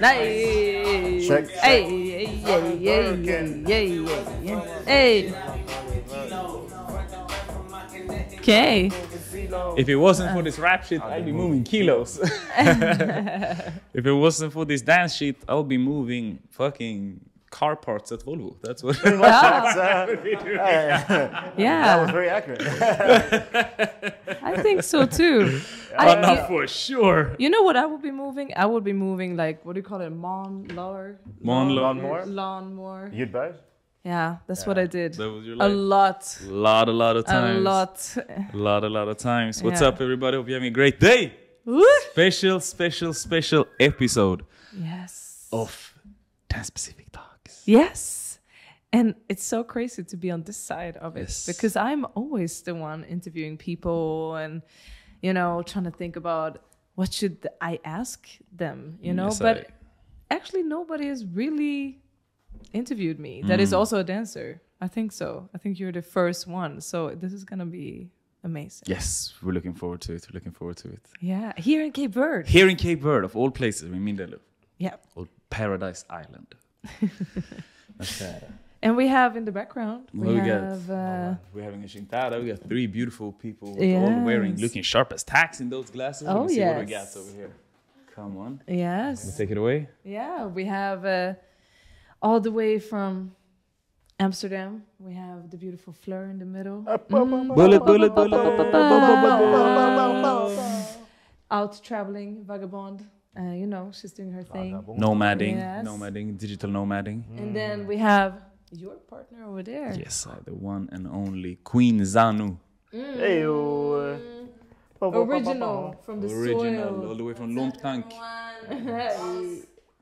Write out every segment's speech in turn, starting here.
Hey. Check. Hey. Okay. If it wasn't for this rap shit, I'd be moving kilos. If it wasn't for this dance shit, I'll be moving fucking car parts at Volvo. That's what. Yeah. That was very accurate. I think so too. Not for sure. You know what I would be moving? I would be moving like, what do you call it? Lawnmower. You'd both? Yeah, that's what I did. That was your A life. lot. A lot of times. A lot of times. What's Yeah. up, everybody? Hope you're having a great day. Woo! Special episode Yes. of Dance Specific Talks. Yes. And it's so crazy to be on this side of it Yes. because I'm always the one interviewing people and, trying to think about what should I ask them, Yes, but actually nobody has really interviewed me that is also a dancer. I think so. I think you're the first one. So this is going to be amazing. Yes, we're looking forward to it. Yeah. Here in Cape Verde. Here in Cape Verde, of all places, in Mindelo. Yeah. Or Paradise Island. Okay. And we have in the background, We're having a shintada. We got three beautiful people all looking sharp as tacks in those glasses. Oh, Let me see what we yes. got over here. Come on. Yes. Take it away. Yeah, we have all the way from Amsterdam. We have the beautiful Fleur in the middle. Bullet. Out traveling, vagabond. She's doing her thing. Nomading, digital nomading. And then we have your partner over there. Yes, the one and only Queen Zanu. Original from the soil. All the way from Lomptank.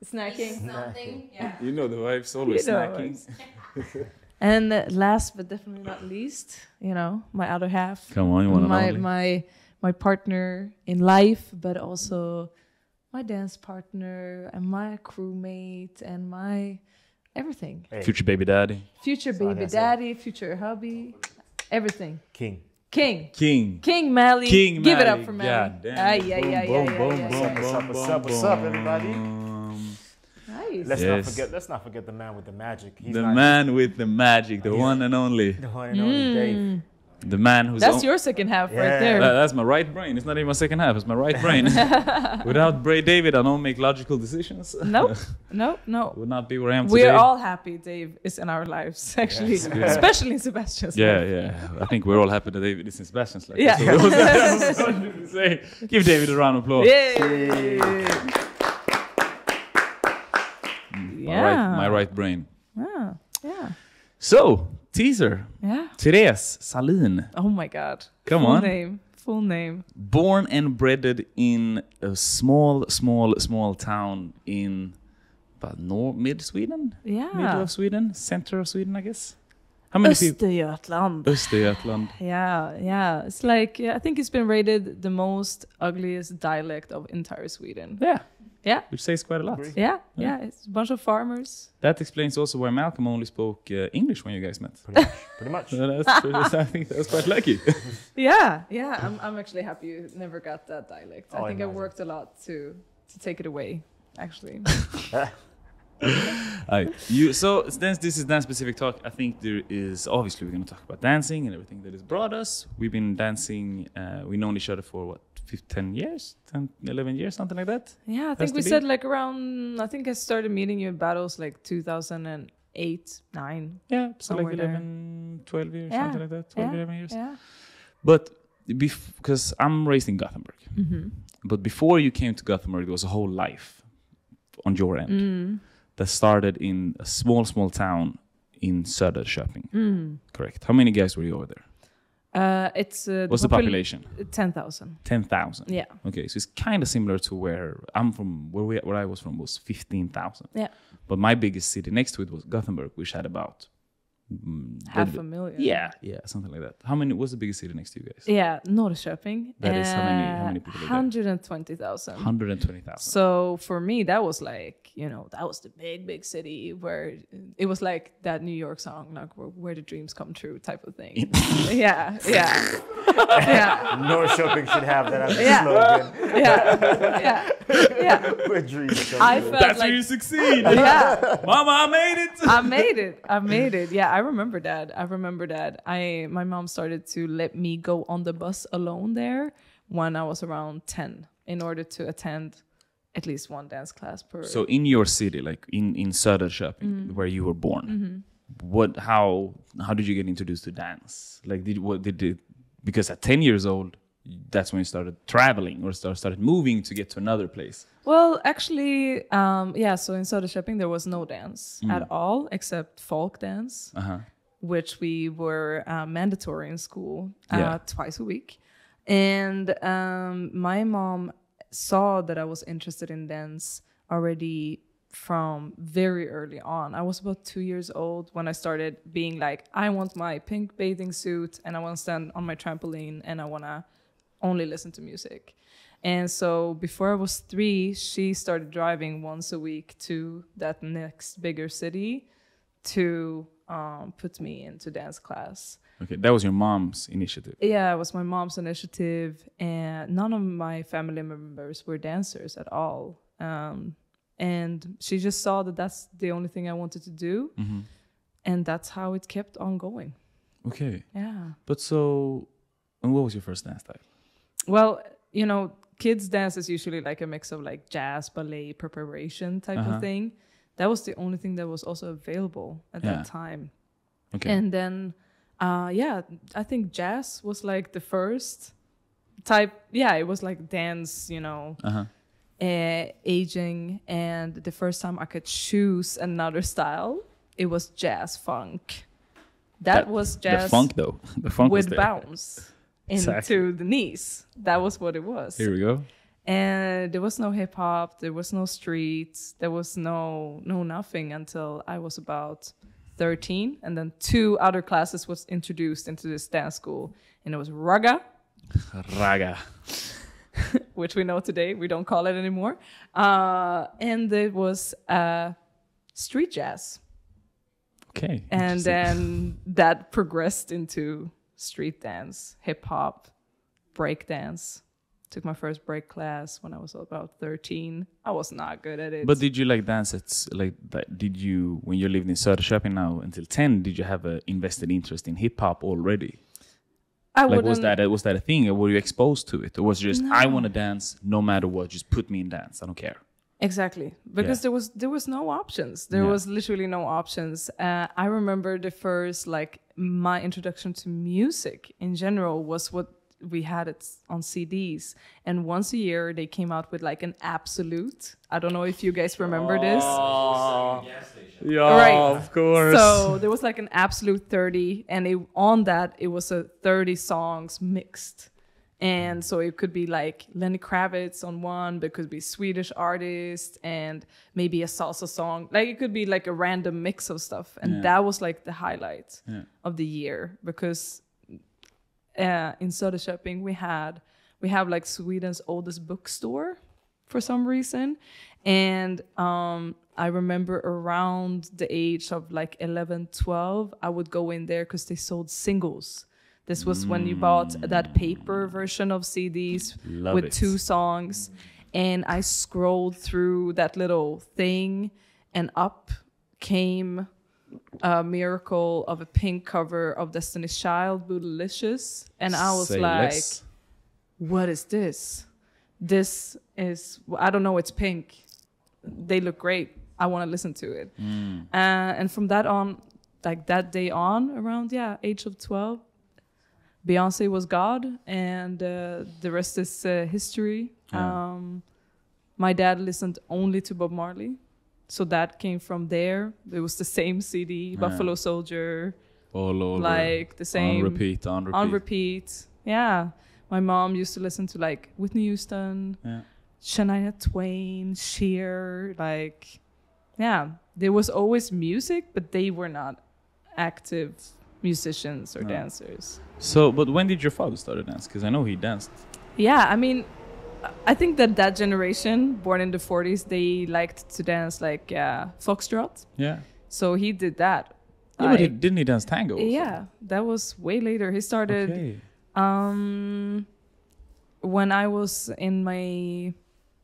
Snacking. Something. Yeah. You know the wife's always snacking. And last but definitely not least, my other half. Come on, you want to know? My partner in life, but also my dance partner and my crewmate and my everything. Hey. Future baby daddy. Future baby daddy, future hubby, everything. King Mally. Give it up Mally. for Mally. God damn. What's up, everybody? Nice. Let's not forget the man with the magic. He's The man with the magic, the one and only. The one and only Dave. The man who's... That's your second half right there. That's my right brain. It's not even my second half. It's my right brain. Without Bray David, I don't make logical decisions. No. Would not be where I am today. We're all happy Dave is in our lives, actually. Especially in Sebastian's life. Yeah. I think we're all happy that David is in Sebastian's life. Yeah. That's what I wanted to say. Give David a round of applause. Yay. My right brain. Yeah. So, teaser. Yeah. Therese Salin. Oh my God. Come Full on. Full name. Born and bred in a small town in mid Sweden? Yeah. Middle of Sweden? Center of Sweden, I guess? How many people? Östergötland. Yeah. It's like, I think it's been rated the most ugliest dialect of entire Sweden. Yeah. Which says quite a lot. Yeah. It's a bunch of farmers. That explains also why Malcolm only spoke English when you guys met. Pretty much. I think that was quite lucky. Yeah. I'm actually happy you never got that dialect. I think I imagine. worked a lot to take it away, actually. Since this is dance specific talk, I think there is obviously we're going to talk about dancing and everything that has brought us. We've been dancing. We've known each other for 10 years, 11 years, something like that. Yeah, I think we said like around. I think I started meeting you in battles like 2008, 9. Yeah, so like Somewhere 11, 12 years, something like that. 12, 11 years. Yeah. But because I'm raised in Gothenburg, but before you came to Gothenburg, there was a whole life on your end that started in a small town in Söderköping. Correct. How many guys were you over there? What's the population? 10,000. 10,000. Yeah. Okay, so it's kind of similar to where I'm from. Where I was from was 15,000. Yeah. But my biggest city next to it was Gothenburg, which had about half a million. Yeah, something like that. How many? What's the biggest city next to you guys? Yeah, Norrköping. That is how many people live there? 120,000. 120,000. So for me, that was like, that was the big city where it was like that New York song, like where the dreams come true type of thing. yeah. Norrköping should have that as a slogan. Yeah. Where dreams come I true. felt That's like, where you succeed. yeah. Mama, I made it. I made it. Yeah, I remember that. My mom started to let me go on the bus alone there when I was around 10 in order to attend at least one dance class per. So in your city, like in Söderköping, where you were born, how did you get introduced to dance? Like because at 10 years old, that's when you started traveling or started moving to get to another place. Well, actually, so in Söderköping there was no dance at all except folk dance, which we were mandatory in school twice a week. And my mom saw that I was interested in dance already from very early on. I was about 2 years old when I started being like, I want my pink bathing suit and I want to stand on my trampoline and I want to only listen to music. And so before I was 3, she started driving once a week to that next bigger city to put me into dance class. Okay, that was your mom's initiative. Yeah, it was my mom's initiative, and none of my family members were dancers at all. And she just saw that that's the only thing I wanted to do, and that's how it kept on going. Okay. Yeah. But and what was your first dance style? Well, kids dance is usually like a mix of like jazz, ballet, preparation type of thing. That was the only thing that was also available at that time. Okay. And then, I think jazz was like the first type. Yeah, it was like dance, aging. And the first time I could choose another style, it was jazz funk. That was jazz. The funk, though. The funk with was there. Bounce into the knees. That was what it was. Here we go. And there was no hip hop, there was no streets, there was no nothing until I was about 13. And then 2 other classes was introduced into this dance school. And it was raga. Which we know today, we don't call it anymore. And it was street jazz. Okay. And then that progressed into street dance, hip hop, break dance. Took my first break class when I was about 13. I was not good at it. But did you like dance? Did you, when you lived in Söderköping now until 10, did you have an invested interest in hip hop already? Was that a thing? Or were you exposed to it? Or was it just, I want to dance no matter what, just put me in dance, I don't care? Exactly. Because there was no options. There was literally no options. I remember the first, my introduction to music in general was what we had it on CDs, and once a year they came out with like an absolute. I don't know if you guys remember this. Yeah, right. Of course. So there was like an absolute 30, and on that it was a 30 songs mixed, and so it could be like Lenny Kravitz on one, but it could be Swedish artist and maybe a salsa song. Like it could be like a random mix of stuff, and that was like the highlight of the year because. In Söderköping, we have like Sweden's oldest bookstore for some reason, and I remember around the age of like 11, 12, I would go in there because they sold singles. This was when you bought that paper version of CDs with 2 songs, and I scrolled through that little thing, and up came a Miracle of a pink cover of Destiny's Child, Bootylicious, and I was what is this? This is, I don't know, it's pink. They look great. I want to listen to it. And from that on, like that day on, around, age of 12, Beyonce was God, and the rest is history. My dad listened only to Bob Marley. So that came from there. It was the same CD, Buffalo Soldier. All over. Like the same. On repeat. Yeah. My mom used to listen to like Whitney Houston, Shania Twain, Cher. There was always music, but they were not active musicians or dancers. So, but when did your father start to dance? Because I know he danced. Yeah, I mean, I think that generation, born in the 40s, they liked to dance like foxtrot. Yeah. So he did that. Yeah, but didn't he dance tango also? Yeah, that was way later. He started when I was in my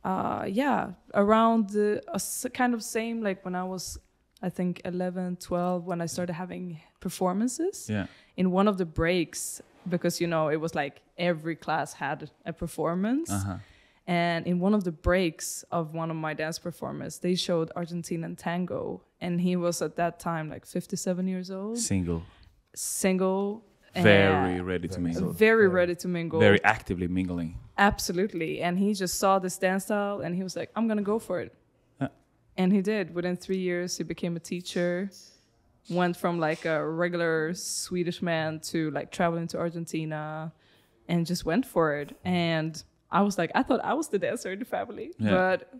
around the kind of same, like when I was, I think 11, 12, when I started having performances. Yeah. In one of the breaks, because it was like every class had a performance. And in one of the breaks of one of my dance performances, they showed Argentinian tango, and he was at that time like 57 years old. Single. Very ready to mingle. Very ready to mingle. Very actively mingling. Absolutely. And he just saw this dance style and he was like, I'm going to go for it. And he did. Within 3 years, he became a teacher. Went from like a regular Swedish man to like traveling to Argentina and just went for it. And I was like, I thought I was the dancer in the family. Yeah. But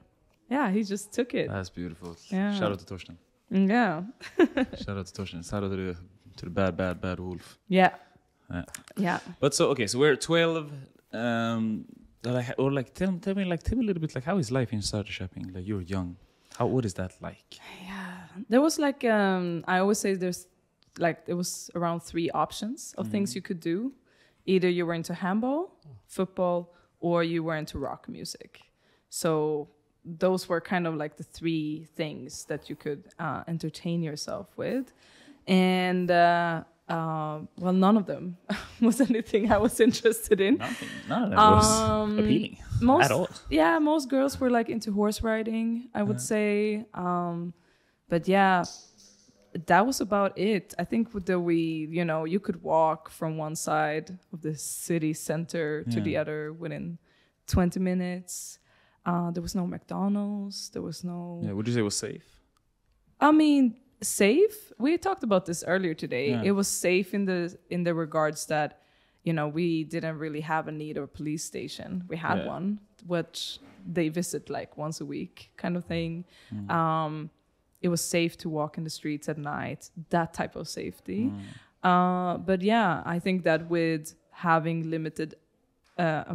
yeah, he just took it. That's beautiful. Yeah. Shout out to Torsten. Yeah. Shout out to Torsten. Shout out to the bad wolf. Yeah. Yeah. But so we're 12. Tell me a little bit like how is life in Söderköping? Like you're young. What is that like? Yeah, there was like I always say there was around 3 options of things you could do. Either you were into handball, football, or you were into rock music. So those were kind of like the 3 things that you could entertain yourself with. And well, none of them was anything I was interested in. None of them was appealing at all. Yeah, most girls were like into horse riding, I would say. But yeah, that was about it. I think you could walk from one side of the city center to the other within 20 minutes. There was no McDonald's. There was no... Yeah, would you say it was safe? I mean... safe. We talked about this earlier today. Yeah. It was safe in the regards that we didn't really have a need of a police station. We had one, which they visit like once a week, kind of thing. It was safe to walk in the streets at night. That type of safety. But yeah, I think that with having limited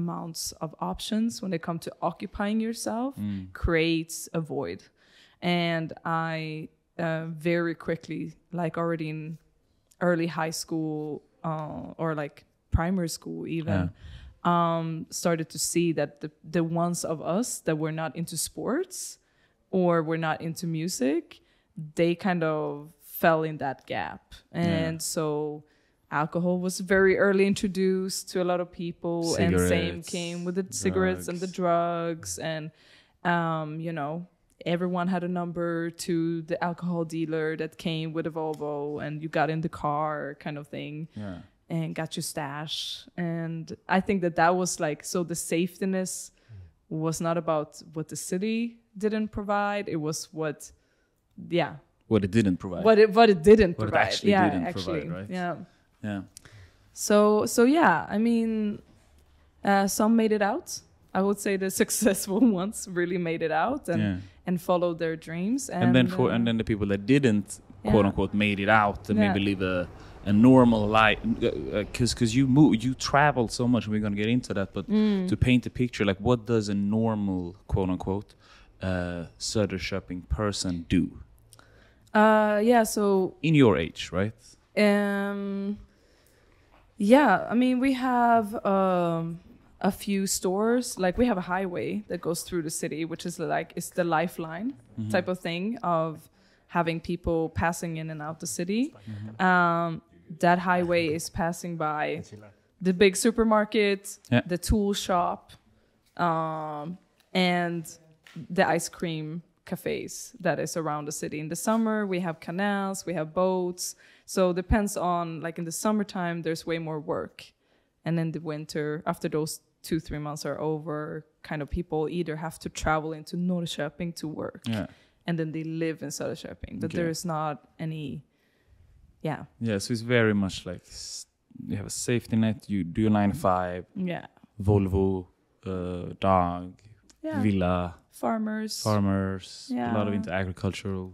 amounts of options when it comes to occupying yourself, creates a void. And I very quickly, like already in early high school or like primary school even, started to see that the ones of us that were not into sports or were not into music, they kind of fell in that gap. And so alcohol was very early introduced to a lot of people. Cigarettes, and same came with the cigarettes and the drugs. And, everyone had a number to the alcohol dealer that came with a Volvo, and you got in the car kind of thing and got your stash. And I think that was like, so the safetyness was not about what the city didn't provide. It was what it didn't provide. What it didn't what provide. It actually didn't provide, right? Yeah. So yeah, I mean, some made it out. I would say the successful ones really made it out and followed their dreams. And then the people that didn't, quote unquote, made it out and maybe live a normal life, because you travel so much. We're gonna get into that, but to paint a picture, like what does a normal, quote unquote, Söderköping person do? So in your age, right? I mean, we have a few stores. Like we have a highway that goes through the city, which is like, it's the lifeline type of thing of having people passing in and out the city. That highway is passing by the big supermarket, the tool shop, and the ice cream cafes that is around the city. In the summer, we have canals, we have boats. So depends on, like in the summertime, there's way more work. And in the winter, after those 2-3 months are over, kind of people either have to travel into Norrköping to work, and then they live in Söderköping. But there is not any, so it's very much like you have a safety net, you do your 9-to-5, Volvo, dog, villa, farmers, a lot of into agricultural.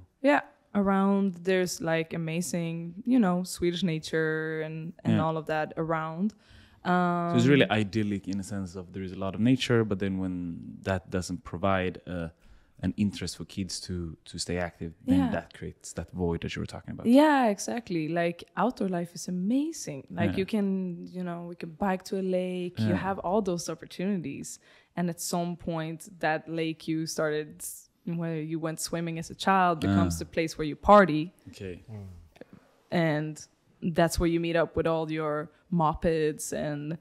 around. There's like amazing, Swedish nature and all of that around. So it's really idyllic in a sense of there is a lot of nature, but then when that doesn't provide an interest for kids to stay active, then that creates that void that you were talking about. Yeah, exactly. Like outdoor life is amazing. Like you can, we can bike to a lake. You have all those opportunities. And at some point, that lake you started, where you went swimming as a child, becomes the place where you party. Okay. And that's where you meet up with all your mopeds and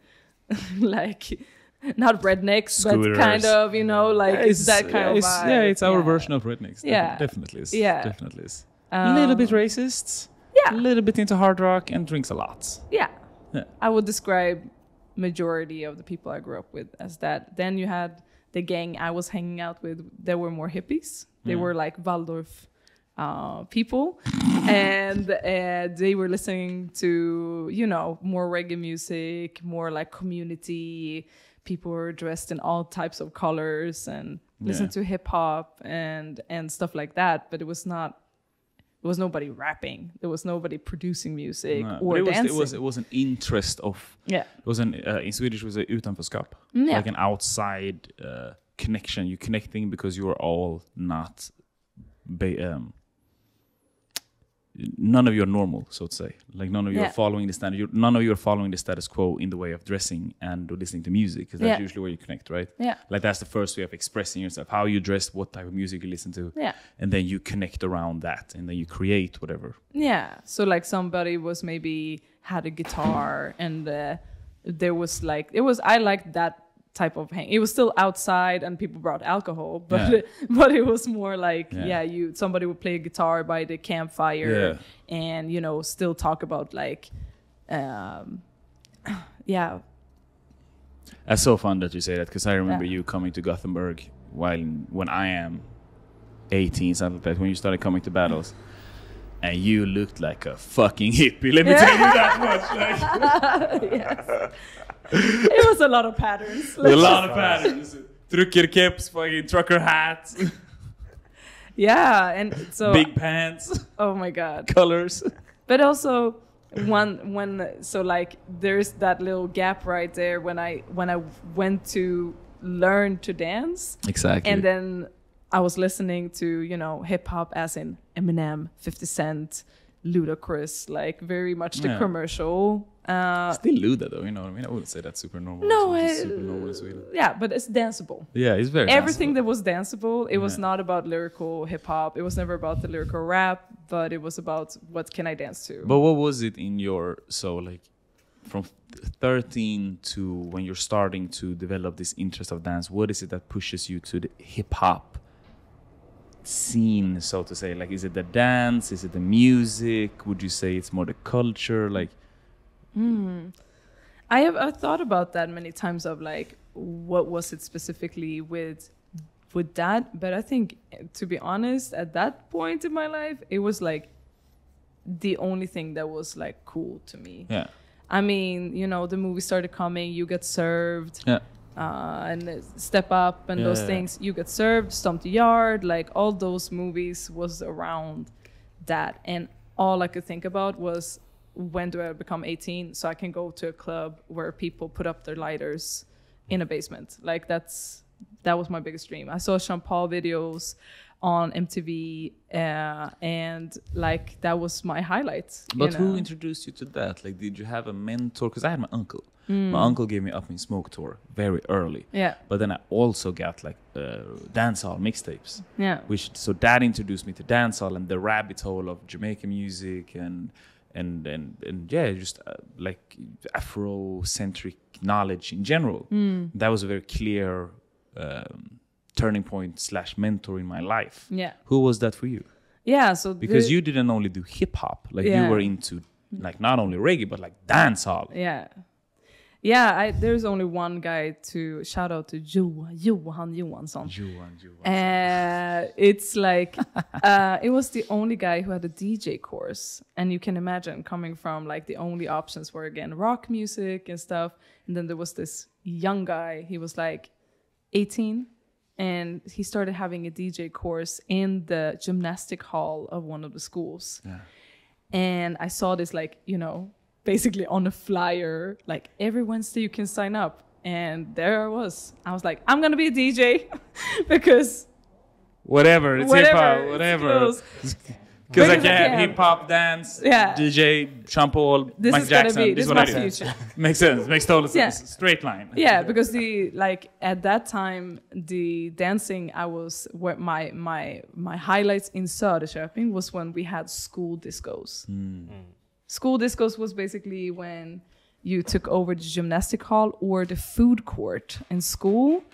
like not rednecks, Scooters. but kind of, it's that kind of vibe. Yeah, it's our version of rednecks. Yeah. Definitely is. Yeah. Definitely is. A little bit racist. Yeah. A little bit into hard rock and drinks a lot. Yeah. Yeah. I would describe majority of the people I grew up with as that. Then you had the gang I was hanging out with. They were more hippies. They were like Waldorf people, and they were listening to more reggae music, more like community. People were dressed in all types of colors and listened to hip hop and stuff like that. But it was nobody rapping. There was nobody producing music or dancing. It was an interest of. Yeah. It was in Swedish it was a utanförskap, like an outside connection. You're connecting because you are all not. None of you are normal, so to say. Like none of you are following the standard. None of you are following the status quo in the way of dressing and listening to music, because that's usually where you connect, right? Yeah. Like that's the first way of expressing yourself. How you dress, what type of music you listen to, and then you connect around that, and then you create whatever. Yeah. So like somebody was maybe had a guitar, and there was like I liked that type of hang. It was still outside and people brought alcohol, but but it was more like somebody would play a guitar by the campfire and still talk about like That's so fun that you say that, because I remember you coming to Gothenburg when I am 18, something like that, when you started coming to battles. And you looked like a fucking hippie. Let me tell you that much. Like. Yes. It was a lot of patterns. A lot of patterns. Trucker caps, fucking trucker hats. Yeah, and so big pants. Oh my god. Colors. But also so like there's that little gap right there when I went to learn to dance. Exactly. And then I was listening to, hip hop as in Eminem, 50 Cent, Ludacris, like very much the commercial. Still Luda though, you know what I mean? I wouldn't say that's super normal. No, super normal in Sweden. Yeah, but it's danceable. Yeah, it's very Everything danceable. that was danceable, it was not about lyrical hip hop. It was never about the lyrical rap, but it was about what can I dance to. But what was it in your, so like from 13 to when you're starting to develop this interest of dance, what is it that pushes you to the hip hop scene, so to say? Like, is it the dance? Is it the music? Would you say it's more the culture? Like, I've thought about that many times of like, what was it specifically with that? But I think, to be honest, at that point in my life, it was like the only thing that was like cool to me. yeah. I mean, the movie started coming, You Get Served. Yeah. And Step Up and those things. You Get Served, Stomp the Yard, like all those movies was around that. And all I could think about was, when do I become 18 so I can go to a club where people put up their lighters in a basement? Like that was my biggest dream. I saw Sean Paul videos on MTV and like that was my highlight. But who introduced you to that? Like, did you have a mentor? Because I had my uncle. My uncle gave me Up in Smoke tour very early. Yeah. But then I also got like dancehall mixtapes. Yeah. So that introduced me to dancehall and the rabbit hole of Jamaican music and just like Afrocentric knowledge in general. That was a very clear turning point / mentor in my life. Yeah. Who was that for you? Yeah. So Because you didn't only do hip hop, like you were into like not only reggae but like dancehall. Yeah. Yeah, there's only one guy to shout out to, Johan Johansson. It's like, it was the only guy who had a DJ course. And you can imagine coming from like the only options were again rock music and stuff. And then there was this young guy, he was like 18. and he started having a DJ course in the gymnastic hall of one of the schools. Yeah. And I saw this, like, you know, basically on a flyer, like every Wednesday you can sign up. And there I was. I was like, I'm going to be a DJ because Whatever, it's hip hop, whatever. Because I can hip hop, dance, DJ, Sean Paul, Mike Jackson. This is my future. Makes sense. Makes total sense. Yeah. Straight line. Yeah, because at that time the dancing, my highlights in Söderköping was when we had school discos. School discos was basically when you took over the gymnastic hall or the food court in school.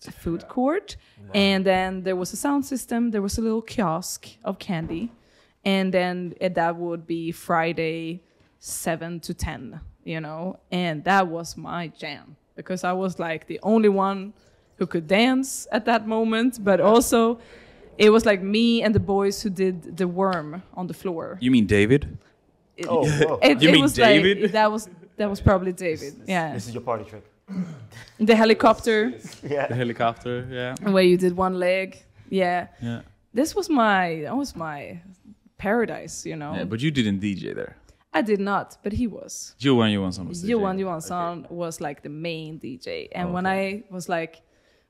The food court. And then there was a sound system. There was a little kiosk of candy. And then that would be Friday 7 to 10, you know. And that was my jam. Because I was like the only one who could dance at that moment. But also, it was like me and the boys who did the worm on the floor. You mean David? You mean David? Like, that was probably David. Yeah. This is your party trick. The helicopter. Yeah. The helicopter, yeah. Where you did one leg. Yeah. Yeah. That was my paradise, you know. Yeah, but you didn't DJ there. I did not, but he was. Johan Johansson was DJ. Johan Johansson was like the main DJ. And when I was like,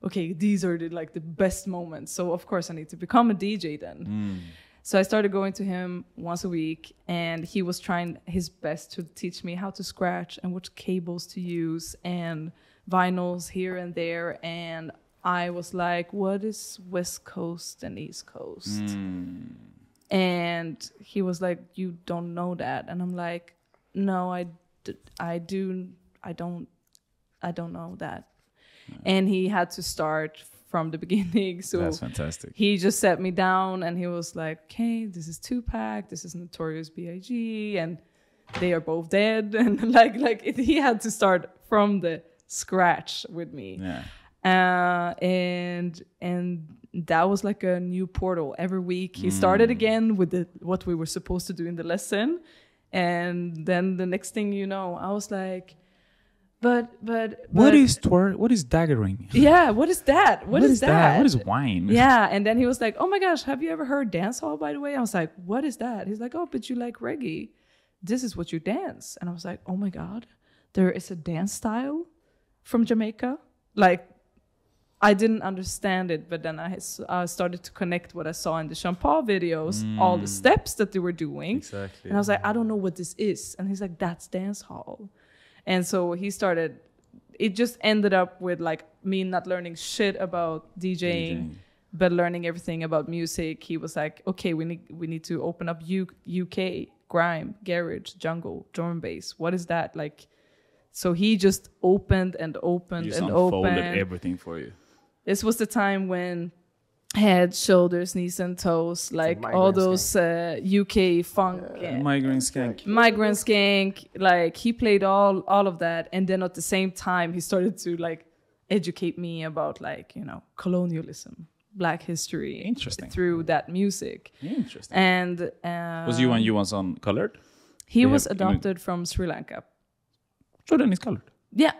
okay, these are the best moments. So of course I need to become a DJ then. So I started going to him once a week, and he was trying his best to teach me how to scratch and which cables to use and vinyls here and there. And I was like, what is West Coast and East Coast? And he was like, you don't know that. And I'm like, no, I don't know that. And he had to start from the beginning. So that's fantastic. He just sat me down and he was like, okay, this is Tupac, this is Notorious B.I.G., and they are both dead. And he had to start from the scratch with me. Yeah. And that was like a new portal. Every week he started again with what we were supposed to do in the lesson. And then the next thing you know, I was like, But what is what is daggering? Yeah, what is that? What is that? What is wine? Yeah, and then he was like, "Oh my gosh, have you ever heard dancehall, by the way?" I was like, "What is that?" He's like, "Oh, but you like reggae. This is what you dance." And I was like, "Oh my god, there is a dance style from Jamaica." Like, I didn't understand it, but then I started to connect what I saw in the Sean Paul videos, all the steps that they were doing. Exactly. And I was like, "I don't know what this is." And he's like, "That's dancehall." And so he started, it just ended up with like me not learning shit about DJing, but learning everything about music. He was like, okay, we need to open up UK, grime, garage, jungle, drum and bass. What is that? Like, so he just opened and opened just and unfolded opened everything for you. This was the time when head, shoulders, knees and toes, like all those UK funk. Migraine Skank. Like he played all of that, and then at the same time he started to like educate me about like, you know, colonialism, Black history. Interesting. Through that music. Interesting. And was Johan Johansson colored? He was adopted from Sri Lanka. So then he's colored. Yeah.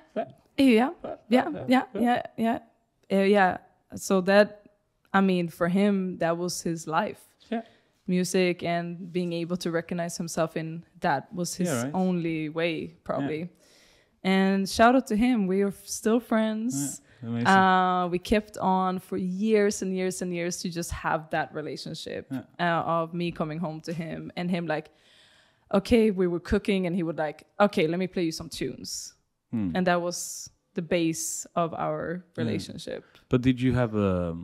Yeah. So that, I mean, for him, that was his life. Yeah. Music and being able to recognize himself in that was his only way, probably. Yeah. And shout out to him. We are still friends. Yeah, we kept on for years and years and years to just have that relationship of me coming home to him and him like, okay, we were cooking and he would like, okay, let me play you some tunes. And that was the base of our relationship. But did you have a...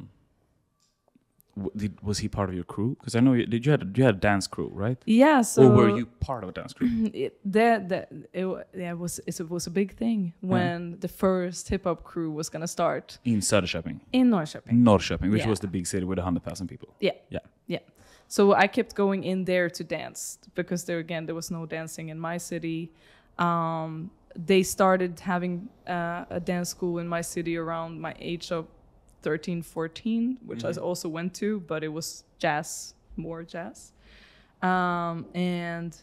was he part of your crew? Because I know you had a dance crew, right? Yeah. So or were you part of a dance crew? It was a big thing when the first hip hop crew was gonna start in Söderköping. In Norrköping, which was the big city with 100,000 people. Yeah. So I kept going in there to dance because there was no dancing in my city. They started having a dance school in my city around my age of 13, 14, which I also went to, but it was more jazz. And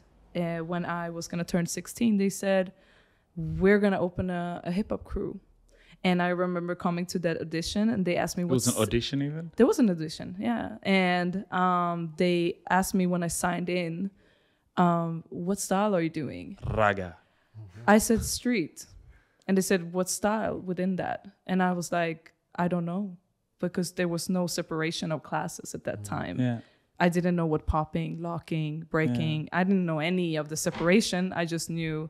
when I was going to turn 16, they said, we're going to open a hip-hop crew. And I remember coming to that audition, and they asked me, It was an audition even? There was an audition, yeah. And they asked me when I signed in, what style are you doing? Raga. I said street. And they said, what style within that? And I was like, I don't know, because there was no separation of classes at that time. Yeah. I didn't know what popping, locking, breaking. I didn't know any of the separation. I just knew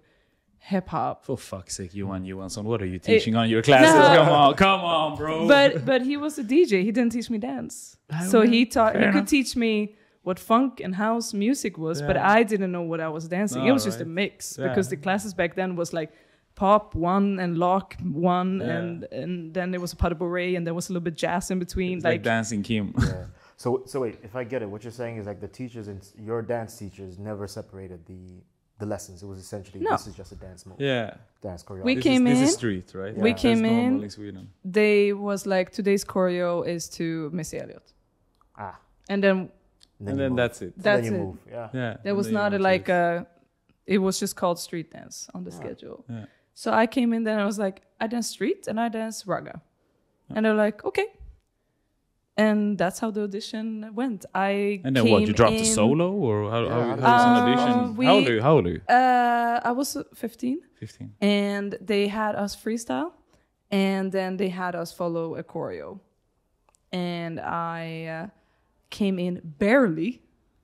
hip hop. For fuck's sake, Johansson, what are you teaching on your classes? No. Come on, bro. But he was a DJ. He didn't teach me dance. So he could teach me what funk and house music was, but I didn't know what I was dancing. It was just a mix because the classes back then was like pop one and lock one, and then there was a pas de bourrée, and there was a little bit jazz in between. It's like Dancing Kim. Yeah. So wait, if I get it, what you're saying is like the teachers and your dance teachers never separated the lessons. It was essentially this is just a dance move. Yeah. Dance choreography. We came in. This is street, right? We came That's in. normal in Sweden. They was like, today's choreo is to Missy Elliott. And then that's it. That's then you it. move. Yeah. Yeah. There was not it was just called street dance on the schedule. Yeah. So I came in there and I was like, I dance street and I dance raga. And they're like, okay. And that's how the audition went. And then what? You dropped a solo, or how was an audition? How old are you? I was 15. 15. And they had us freestyle, and then they had us follow a choreo. And I came in barely.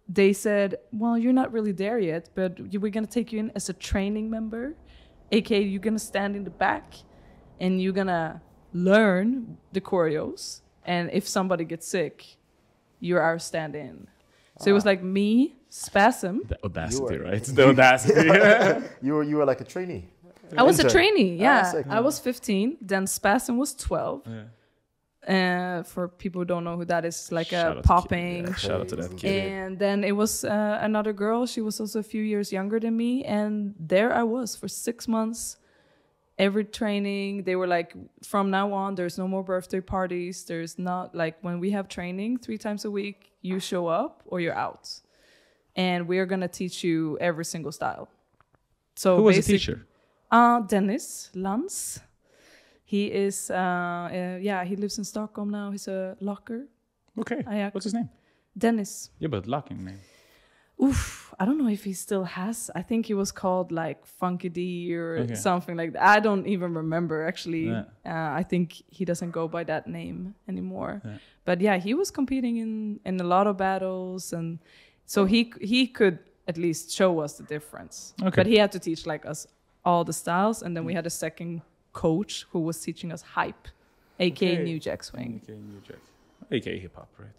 They said, well, you're not really there yet, but we're going to take you in as a training member. AKA, you're going to stand in the back, and you're going to learn the choreos. And if somebody gets sick, you're our stand-in. So it was like me, Spasm. The audacity, right? The audacity. You were like a trainee. I was a trainee, yeah. Sick. I was 15. Then Spasm was 12. Yeah. For people who don't know who that is, like Shout a out to popping. kid. Yeah, shout out to that kid. And then it was another girl. She was also a few years younger than me. And there I was for 6 months. Every training, they were like, from now on, there's no more birthday parties. There's not, like, when we have training 3 times a week, you show up or you're out. And we're going to teach you every single style. So who was the teacher? Dennis Lantz. He is, he lives in Stockholm now. He's a locker. Okay. What's his name? Dennis. Yeah, but locking name. Oof, I don't know if he still has. I think he was called like Funky D or something like that. I don't even remember actually. Yeah. I think he doesn't go by that name anymore. Yeah. But yeah, he was competing in a lot of battles, and so he could at least show us the difference. Okay. But he had to teach like us all the styles, and then we had a second coach who was teaching us hype, aka New Jack Swing. AKA New Jack. AKA hip hop, right?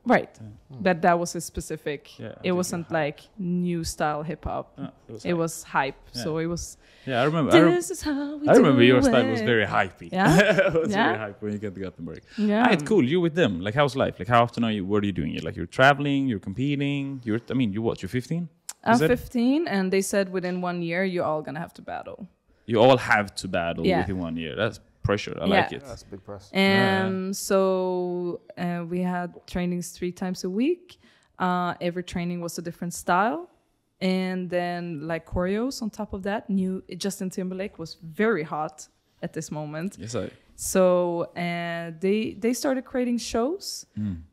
Right, but that was a specific. It wasn't like new style hip hop. It was hype. So it was. Yeah, I remember. This is how we I remember your it. style was very hypey. Yeah, it was very hype when you get to Gothenburg. Yeah, Alright, cool. You with them? Like, how's life? Like, how often are you? What are you doing? You're traveling. You're competing. You're 15. I'm 15, and they said within 1 year you're all gonna have to battle. You all have to battle within 1 year. That's pressure. I like it. That's big press. So we had trainings 3 times a week. Every training was a different style, and then like choreos on top of that. New Justin Timberlake was very hot at this moment. Yes, So they started creating shows,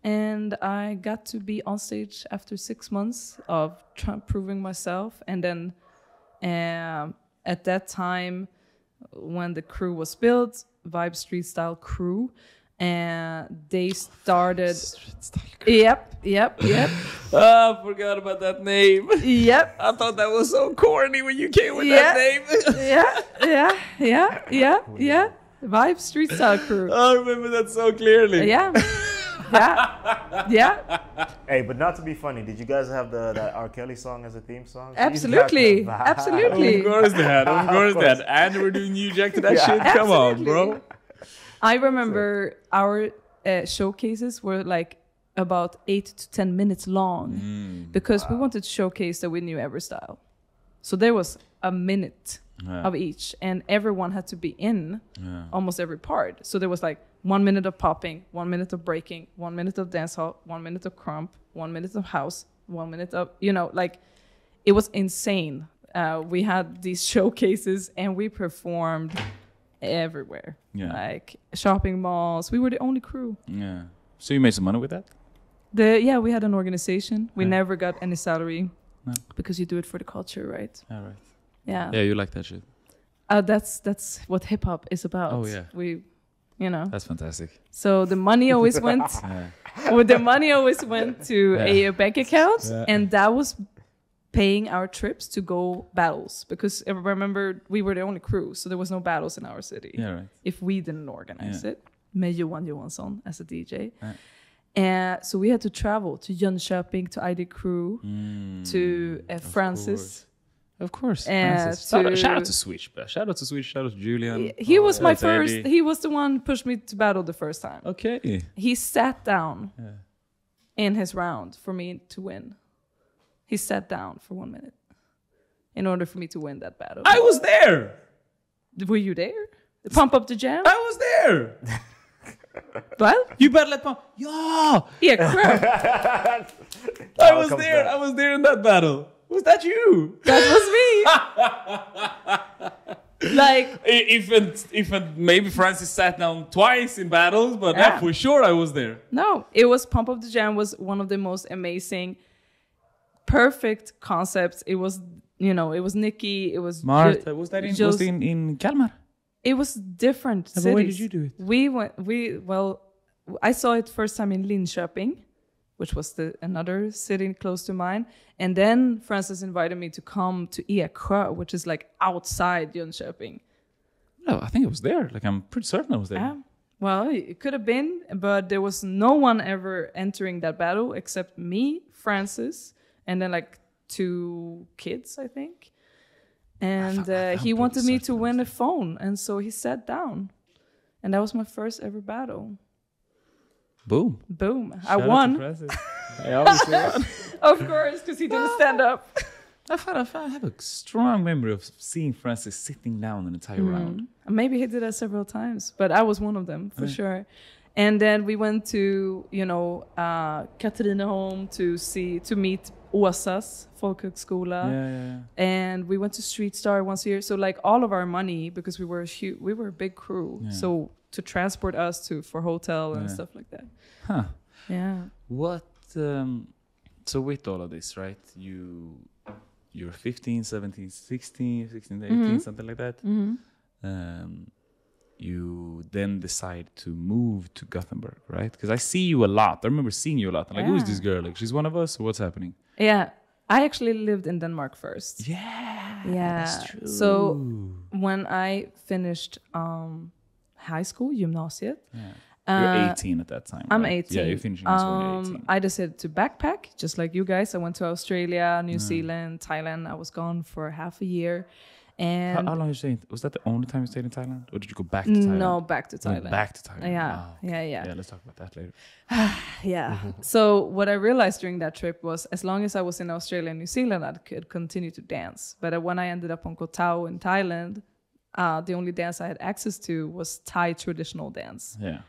and I got to be on stage after 6 months of proving myself. And then at that time, when the crew was built, Vibe Street Style Crew, and they started. Yep. I forgot about that name. Yep. I thought that was so corny when you came with that name. Yeah. Vibe Street Style Crew. I remember that so clearly. Yeah. Hey, but not to be funny, did you guys have that R. Kelly song as a theme song? Absolutely. Of course they had. And we're doing New Jack to that shit. Come on, bro. I remember our showcases were like about 8 to 10 minutes long because we wanted to showcase that we knew every style. So there was a minute of each, and everyone had to be in almost every part. So there was like 1 minute of popping, 1 minute of breaking, 1 minute of dancehall, 1 minute of crump, 1 minute of house, 1 minute of, like it was insane. We had these showcases and we performed everywhere. Yeah. Like shopping malls. We were the only crew. Yeah. So you made some money with that? We had an organization. We Yeah. never got any salary No. because you do it for the culture, right? All right. Yeah. Yeah, you like that shit. That's what hip hop is about. Oh, yeah. We, you know. That's fantastic. So the money always went. Yeah. Well, the money always went to Yeah. a bank account, Yeah. and that was paying our trips to go battles. Because I remember we were the only crew, so there was no battles in our city Yeah, right. if we didn't organize Yeah. it. Med Johan Johansson as a DJ. Yeah. And so we had to travel to Jönköping, to ID Crew, to Of Francis. course. Of course. And Francis. to- Shout out to Switch. Shout out to Switch. Shout out to Julian. He was my That's first. Eddie. He was the one who pushed me to battle the first time. Okay. He sat down Yeah. in his round for me to win. He sat down for 1 minute in order for me to win that battle. I was there. Were you there? Pump up the jam? I was there. Well, You better let pump. Yeah. yeah, crap. I was there. I was there in that battle. Was that you? That was me. Like, If maybe Francis sat down twice in battles, but Yeah. for sure I was there. no, it was Pump Up the Jam was one of the most amazing, perfect concepts. It was, it was Nikki. It was Martha, was that in, just- in Kalmar? It was different but cities. where did you do it? I saw it first time in Linköping, which was another city close to mine. And then Francis invited me to come to Eksjö, which is like outside Jönköping. No, I think it was there. Like I'm pretty certain I was there. Yeah. Well, it could have been, but there was no one ever entering that battle except me, Francis, and then like 2 kids, I think. And I'm he pretty wanted me to certain win a phone, and so he sat down. And that was my first ever battle. Boom. Boom. I Shout out to won. Francis. I obviously won. Of course, because he didn't stand up. I have a strong memory of seeing Francis sitting down an entire round. Maybe he did that several times, but I was one of them for sure. And then we went to, Katrineholm to meet Åsas folkhögskola. Yeah. And we went to Street Star once a year. So like all of our money, because we were a big crew. Yeah. So to transport us for hotel and stuff like that. Huh. Yeah. What? So with all of this, right? You're 15, 17, 16, 18, something like that. You then decide to move to Gothenburg, right? Because I see you a lot. I remember seeing you a lot. I'm like, who is this girl? Like, she's one of us? Or what's happening? Yeah. I actually lived in Denmark first. Yeah. That's true. So when I finished high school, gymnasiet. Yeah. You're 18 at that time. I'm right? 18. Yeah, you're finishing high school when you're 18. I decided to backpack, just like you guys. I went to Australia, New Zealand, Thailand. I was gone for half a year. And How long did you stay? Was that the only time you stayed in Thailand? Or did you go back to Thailand? No, back to You went Thailand. back to Thailand. Yeah, Wow. yeah. Yeah, let's talk about that later. Yeah. So what I realized during that trip was as long as I was in Australia and New Zealand, I could continue to dance. But when I ended up on Koh Tao in Thailand, the only dance I had access to was Thai traditional dance, Yeah.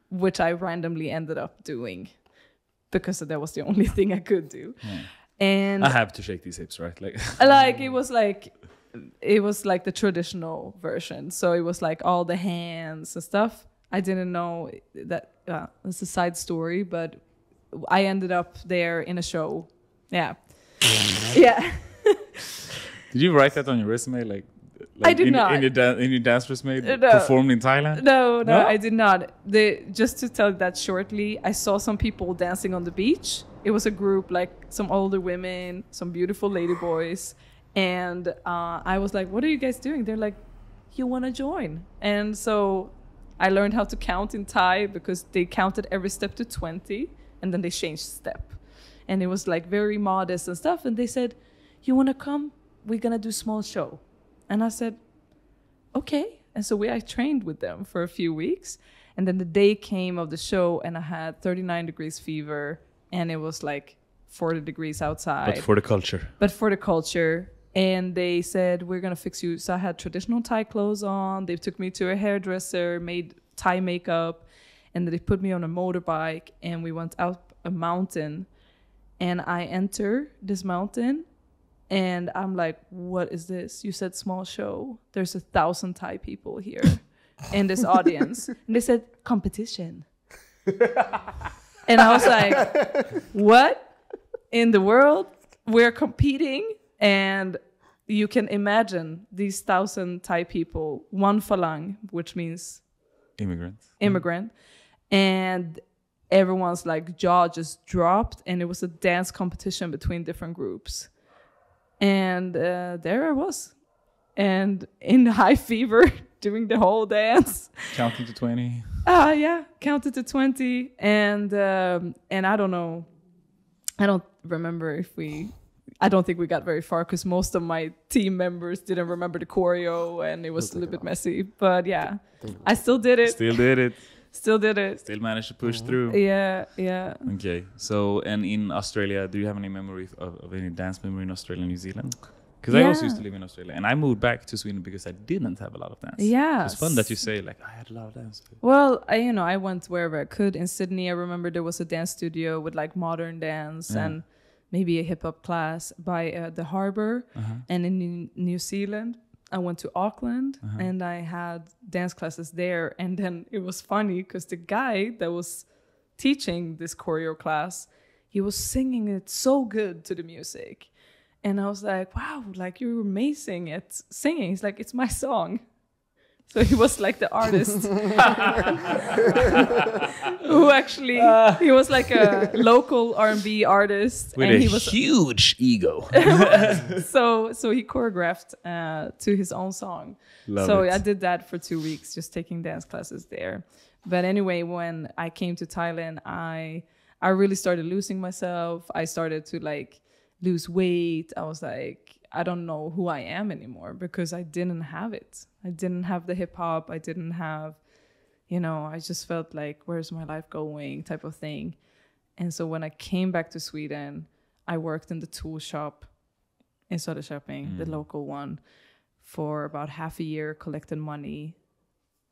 which I randomly ended up doing because that was the only thing I could do. Yeah. And I have to shake these hips, right? Like, it was like the traditional version. So it was like all the hands and stuff. I didn't know that it's a side story, but I ended up there in a show. Yeah. Yeah. did you write that on your resume? Like I did not. In your dance resume, No. performed in Thailand? No, No? I did not. Just to tell that shortly, I saw some people dancing on the beach. It was a group, like some older women, some beautiful lady boys. And I was like, what are you guys doing? They're like, you want to join? And so I learned how to count in Thai because they counted every step to 20 and then they changed step. And it was like very modest and stuff. And they said, you want to come? We're going to do small show. And I said, okay. And so I trained with them for a few weeks. And then the day came of the show and I had 39 degrees fever and it was like 40 degrees outside. But for the culture. And they said, we're going to fix you. So I had traditional Thai clothes on. They took me to a hairdresser, made Thai makeup. And then they put me on a motorbike and we went up a mountain. And I enter this mountain And I'm like, what is this? You said small show. There's 1,000 Thai people here in this audience. And they said, competition. And I was like, what in the world? We're competing. And you can imagine these 1,000 Thai people, one falang, which means immigrant. And everyone's like jaw just dropped. And it was a dance competition between different groups. And there I was, and in high fever, doing the whole dance. Counting to 20. Yeah, counted to 20, and I don't know, I don't remember if I don't think we got very far because most of my team members didn't remember the choreo, and it was a little bit messy. But yeah, I still did it. Still did it. Still did it. Still managed to push through. Yeah. Okay. So, and in Australia, do you have any memory of any dance memory in Australia and New Zealand? Because I also used to live in Australia, and I moved back to Sweden because I didn't have a lot of dance. Yeah. It's fun that you say, like, I had a lot of dance. Well, I went wherever I could. In Sydney, I remember there was a dance studio with like modern dance and maybe a hip hop class by the Harbour. And in New Zealand, I went to Auckland and I had dance classes there. And then it was funny because the guy that was teaching this choreo class, he was singing it so good to the music. And I was like, wow, like you're amazing at singing. He's like, it's my song. So he was like the artist who actually, he was like a local R&B artist. With and he he was huge ego. So he choreographed to his own song. Love so it. I did that for 2 weeks, just taking dance classes there. But anyway, when I came to Thailand, I really started losing myself. I started to like lose weight. I was like, I don't know who I am anymore because I didn't have it. I didn't have the hip hop. I didn't have, I just felt like, where's my life going type of thing. And so when I came back to Sweden, I worked in the tool shop in Söderköping, the local one, for about half a year, collected money,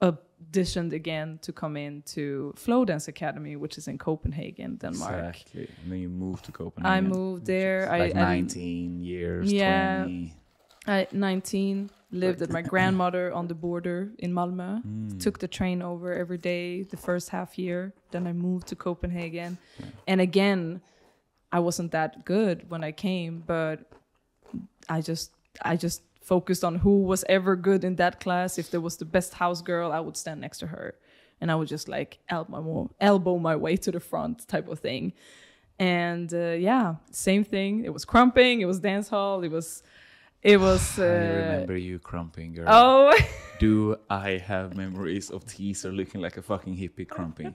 auditioned again to come into Flow Dance Academy, which is in Copenhagen, Denmark. Exactly. And then you moved to Copenhagen. I moved there. Like 19 years, 20. At 19, lived at my grandmother on the border in Malmö. Took the train over every day the first half year. Then I moved to Copenhagen. And again, I wasn't that good when I came, but I just focused on who was ever good in that class. If there was the best house girl, I would stand next to her. And I would just like elbow my way to the front type of thing. And same thing. It was crumping. It was dance hall. It was. I remember you crumping, girl. Oh. Do I have memories of teaser looking like a fucking hippie crumping?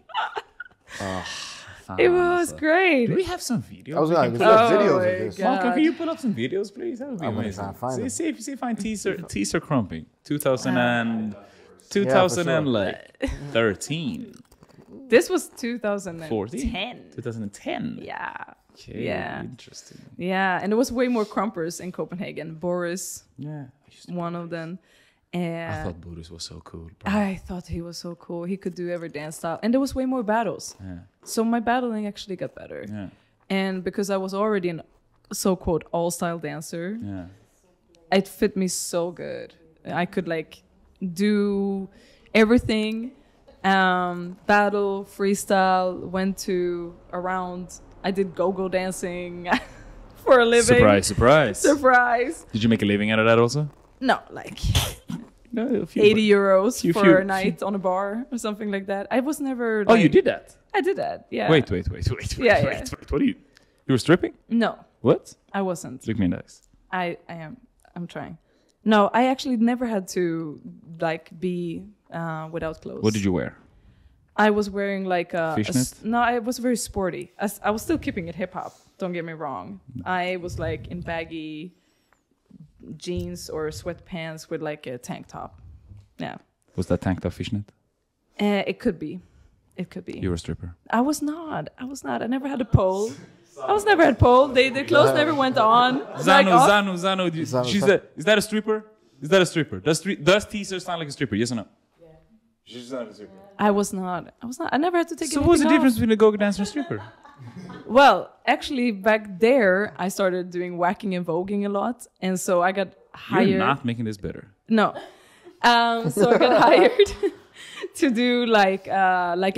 It was great. Do we have some videos? I was like, videos of this. God. Malcolm, can you pull up some videos, please? That would be amazing. See if you find teaser crumping. 2013. This was 2010. 2010. Yeah. Okay, Yeah. interesting. Yeah, and there was way more crumpers in Copenhagen. Boris, Yeah. one of them. I And thought Boris was so cool. Bro. I thought he was so cool. He could do every dance style. And there was way more battles. Yeah. So my battling actually got better. Yeah. And because I was already an so-called all-style dancer, Yeah. it fit me so good. I could like do everything, battle, freestyle, went to around, I did go-go dancing for a living. Surprise. Surprise. Did you make a living out of that also? No, like No, a few. 80 euros few- for few- a night on a bar or something like that. I was never Oh, like, you did that? I did that, yeah. Wait. Yeah. What are you? You were stripping? No, What? I wasn't. Look me in the eyes. I am. I'm trying. No, I actually never had to like be without clothes. What did you wear? I was wearing like a Fishnet? no, I was very sporty. I was still keeping it hip hop. Don't get me wrong. I was like in baggy jeans or sweatpants with like a tank top. Yeah, Was that tank top fishnet? it could be. It could be. You were a stripper. I was not. I never had a pole. I was never had pole. The clothes never went on. Zano. Zano. Is that a stripper? Is that a stripper? Does teaser sound like a stripper? Yes or no? She's not a stripper. I was not. I never had to take. So what's the anything difference off. between a go-go dancer and a stripper? Well, actually, back there, I started doing whacking and voguing a lot, and so I got hired. You're not making this better. No, so I got hired to do like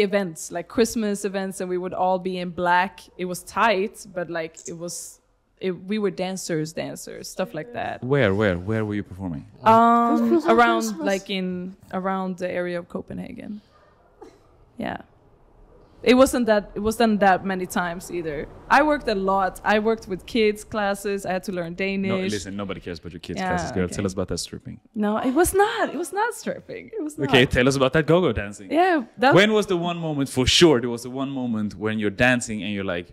events, like Christmas events, and we would all be in black. It was tight, but like we were dancers, stuff like that. Where were you performing? Around like around the area of Copenhagen. Yeah. It wasn't that many times either. I worked a lot. I worked with kids classes. I had to learn Danish. No, listen, nobody cares about your kids' classes, girl. Okay. Tell us about that stripping. No, it was not. It was not stripping. It was not. Okay, tell us about that go-go dancing. Yeah. When was the one moment, for sure, there was the one moment when you're dancing and you're like,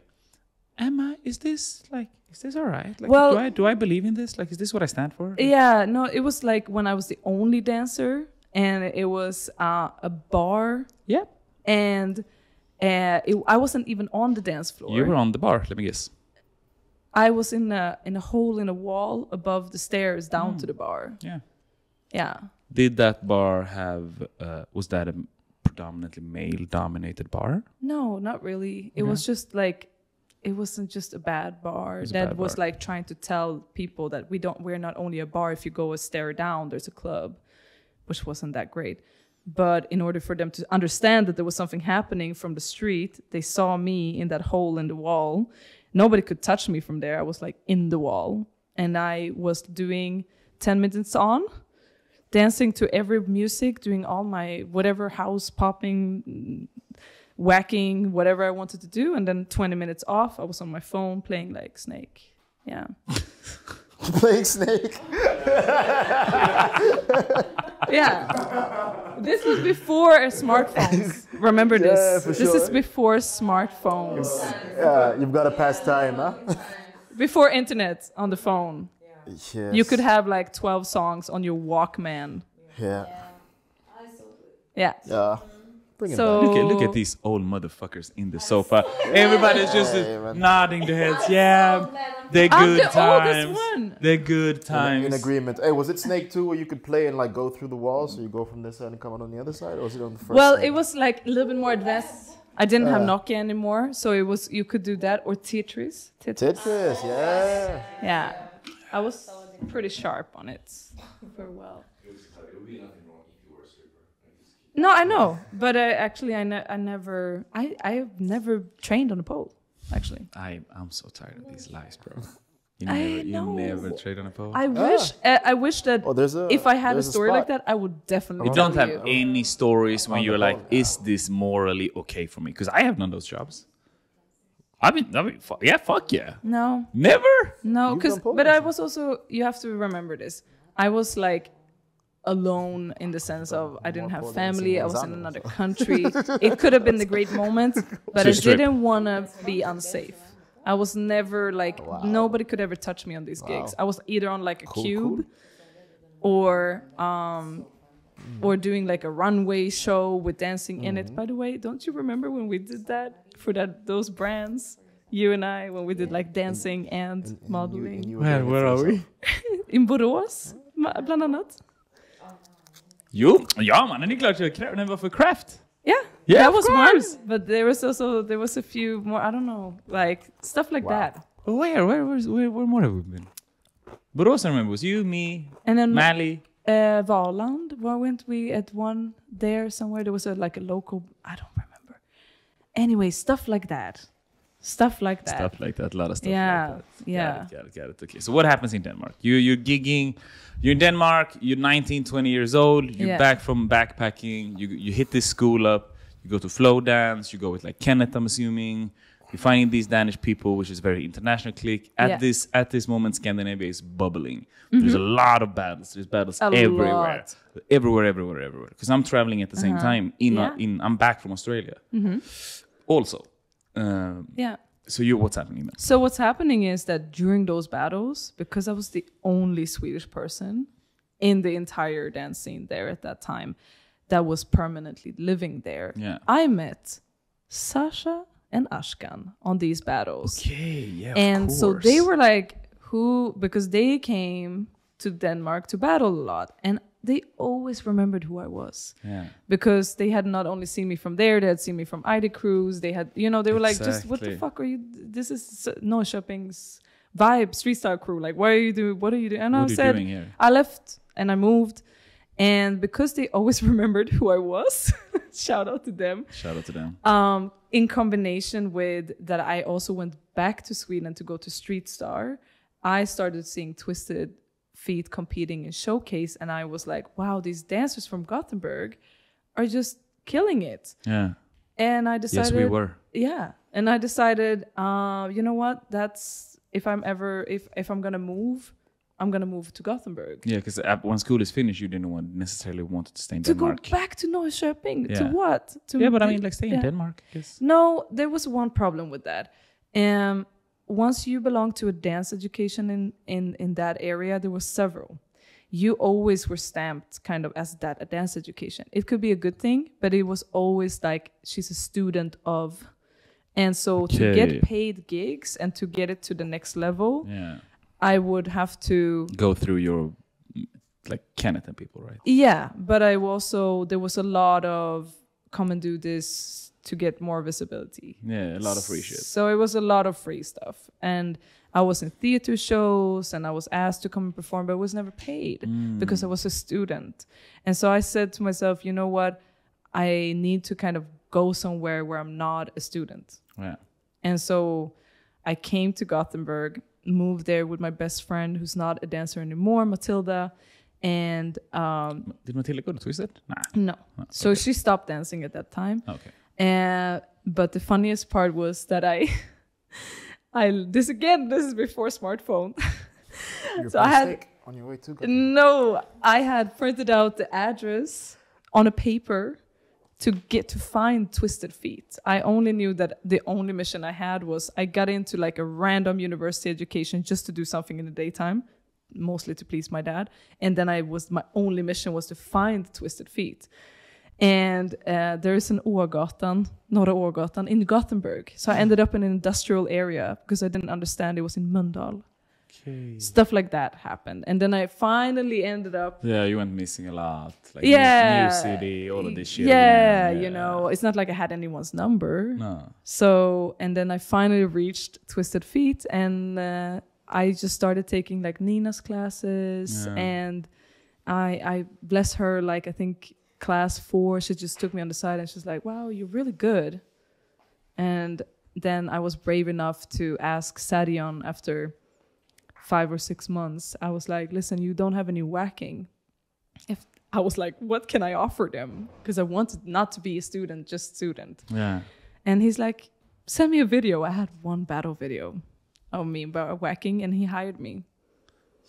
is this all right? Like, well, do I believe in this? Like, is this what I stand for? Yeah, no, it was like when I was the only dancer and it was a bar. Yeah. And I wasn't even on the dance floor. You were on the bar, let me guess. I was in a hole in a wall above the stairs down to the bar. Yeah. Yeah. Did that bar have, was that a predominantly male-dominated bar? No, not really. It was just like, it wasn't just a bad bar. That was like trying to tell people that we're not only a bar. If you go a stair down, there's a club, which wasn't that great. But in order for them to understand that there was something happening from the street, they saw me in that hole in the wall. Nobody could touch me from there. I was like in the wall. And I was doing 10 minutes on, dancing to every music, doing all my whatever house popping, whacking, whatever I wanted to do. And then 20 minutes off, I was on my phone playing like Snake. Yeah. Playing Snake? Yeah. This was before smartphones. Remember this. Yeah, for this sure. is before smartphones. Yeah, you've got to pass time, huh? Before internet on the phone. Yes. You could have like 12 songs on your Walkman. Yeah. Yeah. Yeah. Bring it So- back. Look at these old motherfuckers in the sofa. Everybody's just nodding their heads. Yeah, they're I'm good the oldest times. one. They're good times. In agreement. Hey, was it Snake 2 where you could play and like go through the wall, so you go from this side and come out on the other side, or was it on the first Well, Snake? it was like a little bit more advanced. I didn't have Nokia anymore, so it was you could do that or Tetris. Tetris, yeah. Yeah. I was pretty sharp on it for a while. No, I know, but I've never trained on a pole, actually. I'm so tired of these lies, bro. I You know. never trade on a pole. I wish that Oh, if I had a there's story spot. like that, I would definitely. You don't tell have you. any stories when On the you're like, pole, yeah. is this morally okay for me? Because I have none of those jobs. I mean, fuck yeah. No, Never? no, You've because done pole but I dancing. was also. You have to remember this. I was like alone in the sense of I didn't have pole family. I dancing was in than another Zanu. country. It could have been the great moment, but I Just strip. didn't want to be unsafe. I was never like nobody could ever touch me on these gigs. I was either on like a cube or doing like a runway show with dancing in it. By the way, don't you remember when we did that for those brands? You and I, when we did like dancing and modeling. Where are we? In Borås, bland annat. Jo, ja mannen, det är klart den var för craft. Yeah, Yeah, that of was course. one. But there was a few more. I don't know, like stuff like that. Where more have we been? Borås, I remember, was you, me, And then Mally. Valand. Where went we at one there somewhere? There was a local. I don't remember. Anyway, stuff like that. Stuff like that. Stuff like that, a lot of stuff Yeah, like that. yeah. Got it. Okay, so what happens in Denmark? You're gigging, you're in Denmark, you're 19, 20 years old, you're Yeah. back from backpacking, you hit this school up, you go to flow dance, you go with like Kenneth, I'm assuming, you're finding these Danish people, which is very international clique. At this moment, Scandinavia is bubbling. There's a lot of battles. There's battles A everywhere. lot. Everywhere. Because I'm traveling at the same time. I'm back from Australia. Also. Yeah. So what's happening then? So what's happening is that during those battles, because I was the only Swedish person in the entire dance scene there at that time that was permanently living there, I met Sasha and Ashkan on these battles. Okay, yeah, And of course. so they were like, because they came to Denmark to battle a lot. And they always remembered who I was. Yeah. Because they had not only seen me from there, they had seen me from ID Cruise. They had, they were like, just what the fuck are you? This is Norrköping's vibe, street style crew. Like, what are you doing? What are you doing? And I said, doing here? I left and I moved. And because they always remembered who I was, shout out to them. Shout out to them. In combination with that, I also went back to Sweden to go to Street Star. I started seeing Twisted Feet competing in Showcase, and I was like, wow, these dancers from Gothenburg are just killing it. Yeah. And I decided, yes, we were. Yeah. And I decided, you know what? That's if I'm gonna move, I'm gonna move to Gothenburg. Yeah, because when school is finished, you didn't necessarily want to stay in Denmark. To go back to Norrköping. Yeah. To what? But I mean, like, stay in Denmark. I guess. No, there was one problem with that. Once you belong to a dance education in that area, there were several. You always were stamped kind of as that, a dance education. It could be a good thing, but it was always like she's a student of. And so to get paid gigs and to get it to the next level, I would have to go through your like Kenneth and people, right? Yeah, but there was a lot of come and do this to get more visibility. Yeah, a lot of free shit. So it was a lot of free stuff. And I was in theater shows and I was asked to come and perform, but I was never paid because I was a student. And so I said to myself, you know what? I need to kind of go somewhere where I'm not a student. Yeah. And so I came to Gothenburg, moved there with my best friend who's not a dancer anymore, Matilda. And did Matilda go to Twisted? Nah. No. Oh, so okay. She stopped dancing at that time. Okay. But the funniest part was that this is before smartphone. So I had on your way to Gothenburg. No, I had printed out the address on a paper to find Twisted Feet. I only knew that the only mission I had was I got into like a random university education just to do something in the daytime, mostly to please my dad. And then my only mission was to find Twisted Feet. And there is an Norra Ågatan in Gothenburg. So I ended up in an industrial area because I didn't understand it was in Mölndal. Okay. Stuff like that happened. And then I finally ended up... Yeah, you went missing a lot. Like New City, all of this shit. Yeah, it's not like I had anyone's number. No. So, and then I finally reached Twisted Feet and I just started taking like Nina's classes. Yeah. And I bless her, like I think... class 4, she just took me on the side and she's like, wow, you're really good. And then I was brave enough to ask Sadion after 5 or 6 months. I was like, listen, you don't have any whacking. I was like, what can I offer them? Because I wanted not to be a student, just student. Yeah. And he's like, send me a video. I had one battle video of me about whacking and he hired me.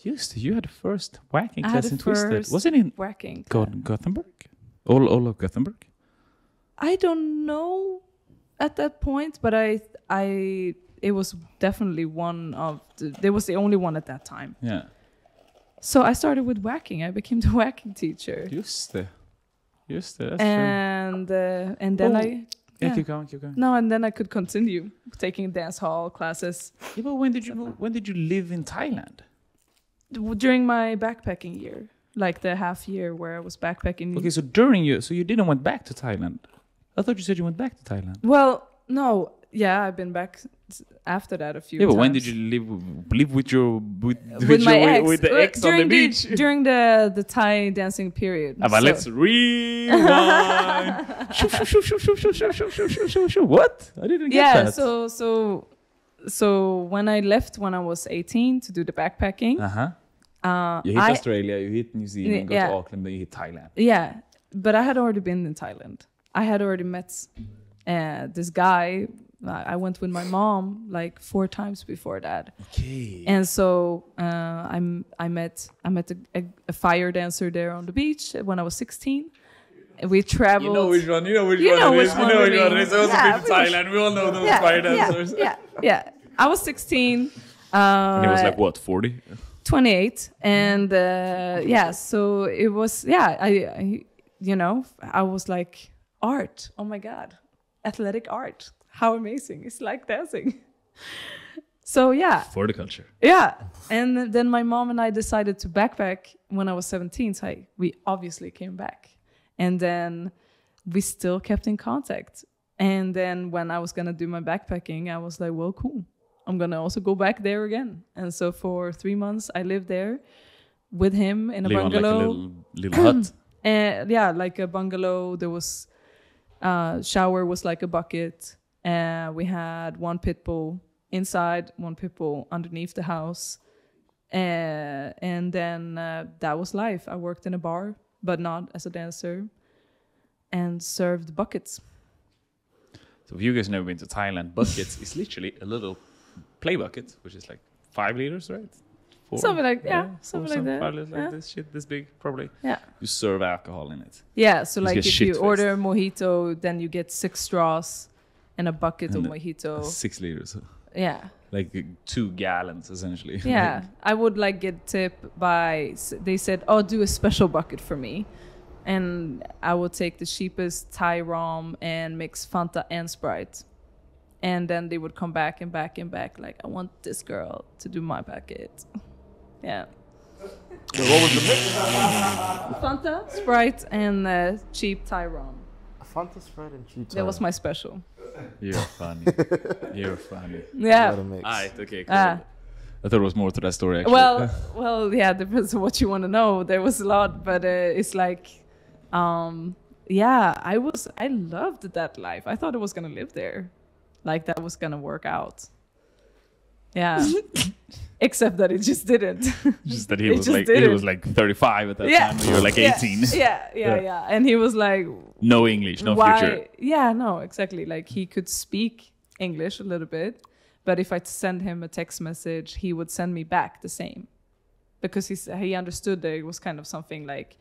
Just you had the first whacking class in Twisted. Was it in whacking Gothenburg? All of Gothenburg? I don't know at that point, but it was definitely there was the only one at that time. Yeah. So I started with whacking. I became the whacking teacher. Just it. That's true. And then keep going. No, and then I could continue taking dance hall classes. Yeah, but when did you live in Thailand? During my backpacking year. Like the half year where I was backpacking. Okay, so you didn't went back to Thailand. I thought you said you went back to Thailand. Well, no. Yeah, I've been back after that a few times. Yeah, but when did you live with my ex? With the ex on the beach? During the Thai dancing period. But let's rewind. What? I didn't get that. Yeah, so when I left when I was 18 to do the backpacking. You hit Australia, you hit New Zealand, go to Auckland, then you hit Thailand. Yeah, but I had already been in Thailand. I had already met this guy. I went with my mom like 4 times before that. Okay. And so I met a fire dancer there on the beach when I was 16. We traveled. You know which one it is. I was in Thailand. We all know those fire dancers. Yeah. I was 16. And he was like, what, 40? 28. And so it was, I was like, art. Oh my God. Athletic art. How amazing. It's like dancing. So yeah. For the culture. Yeah. And then my mom and I decided to backpack when I was 17. So we obviously came back. And then we still kept in contact. And then when I was going to do my backpacking, I was like, well, cool. I'm going to also go back there again. And so for 3 months, I lived there with him in a bungalow. Like a little hut. And yeah, like a bungalow. There was shower was like a bucket. We had one pit bull inside, one pit bull underneath the house. And then that was life. I worked in a bar, but not as a dancer, and served buckets. So if you guys never been to Thailand, buckets is literally a little play bucket, which is like 5 liters, right? 4, something like something like that. 5 liters, like this shit, this big, probably. Yeah. You serve alcohol in it. Yeah, so like if you shit-faced. order a mojito, then you get 6 straws and a bucket of mojito. 6 liters. Yeah. Like 2 gallons, essentially. Yeah, I would like get tip by, they said, oh, do a special bucket for me. And I would take the cheapest Thai rum and mix Fanta and Sprite. And then they would come back and back and back, like, I want this girl to do my bucket. Yeah. So what was the mix? Fanta, Sprite, and cheap Thai rum. Fanta, Sprite, and cheap. That was my special. You're funny. You're funny. Yeah. Alright, okay, cool. I thought there was more to that story, actually. Well, yeah, depends on what you want to know. There was a lot, but it's like, yeah, I loved that life. I thought I was gonna live there, like that was gonna work out. Yeah, except that it just didn't. Just that he was like 35 at that time. And you were like 18. Yeah. And he was like, no English, no future. Yeah, no, exactly. Like he could speak English a little bit, but if I send him a text message, he would send me back the same, because he understood that it was kind of something like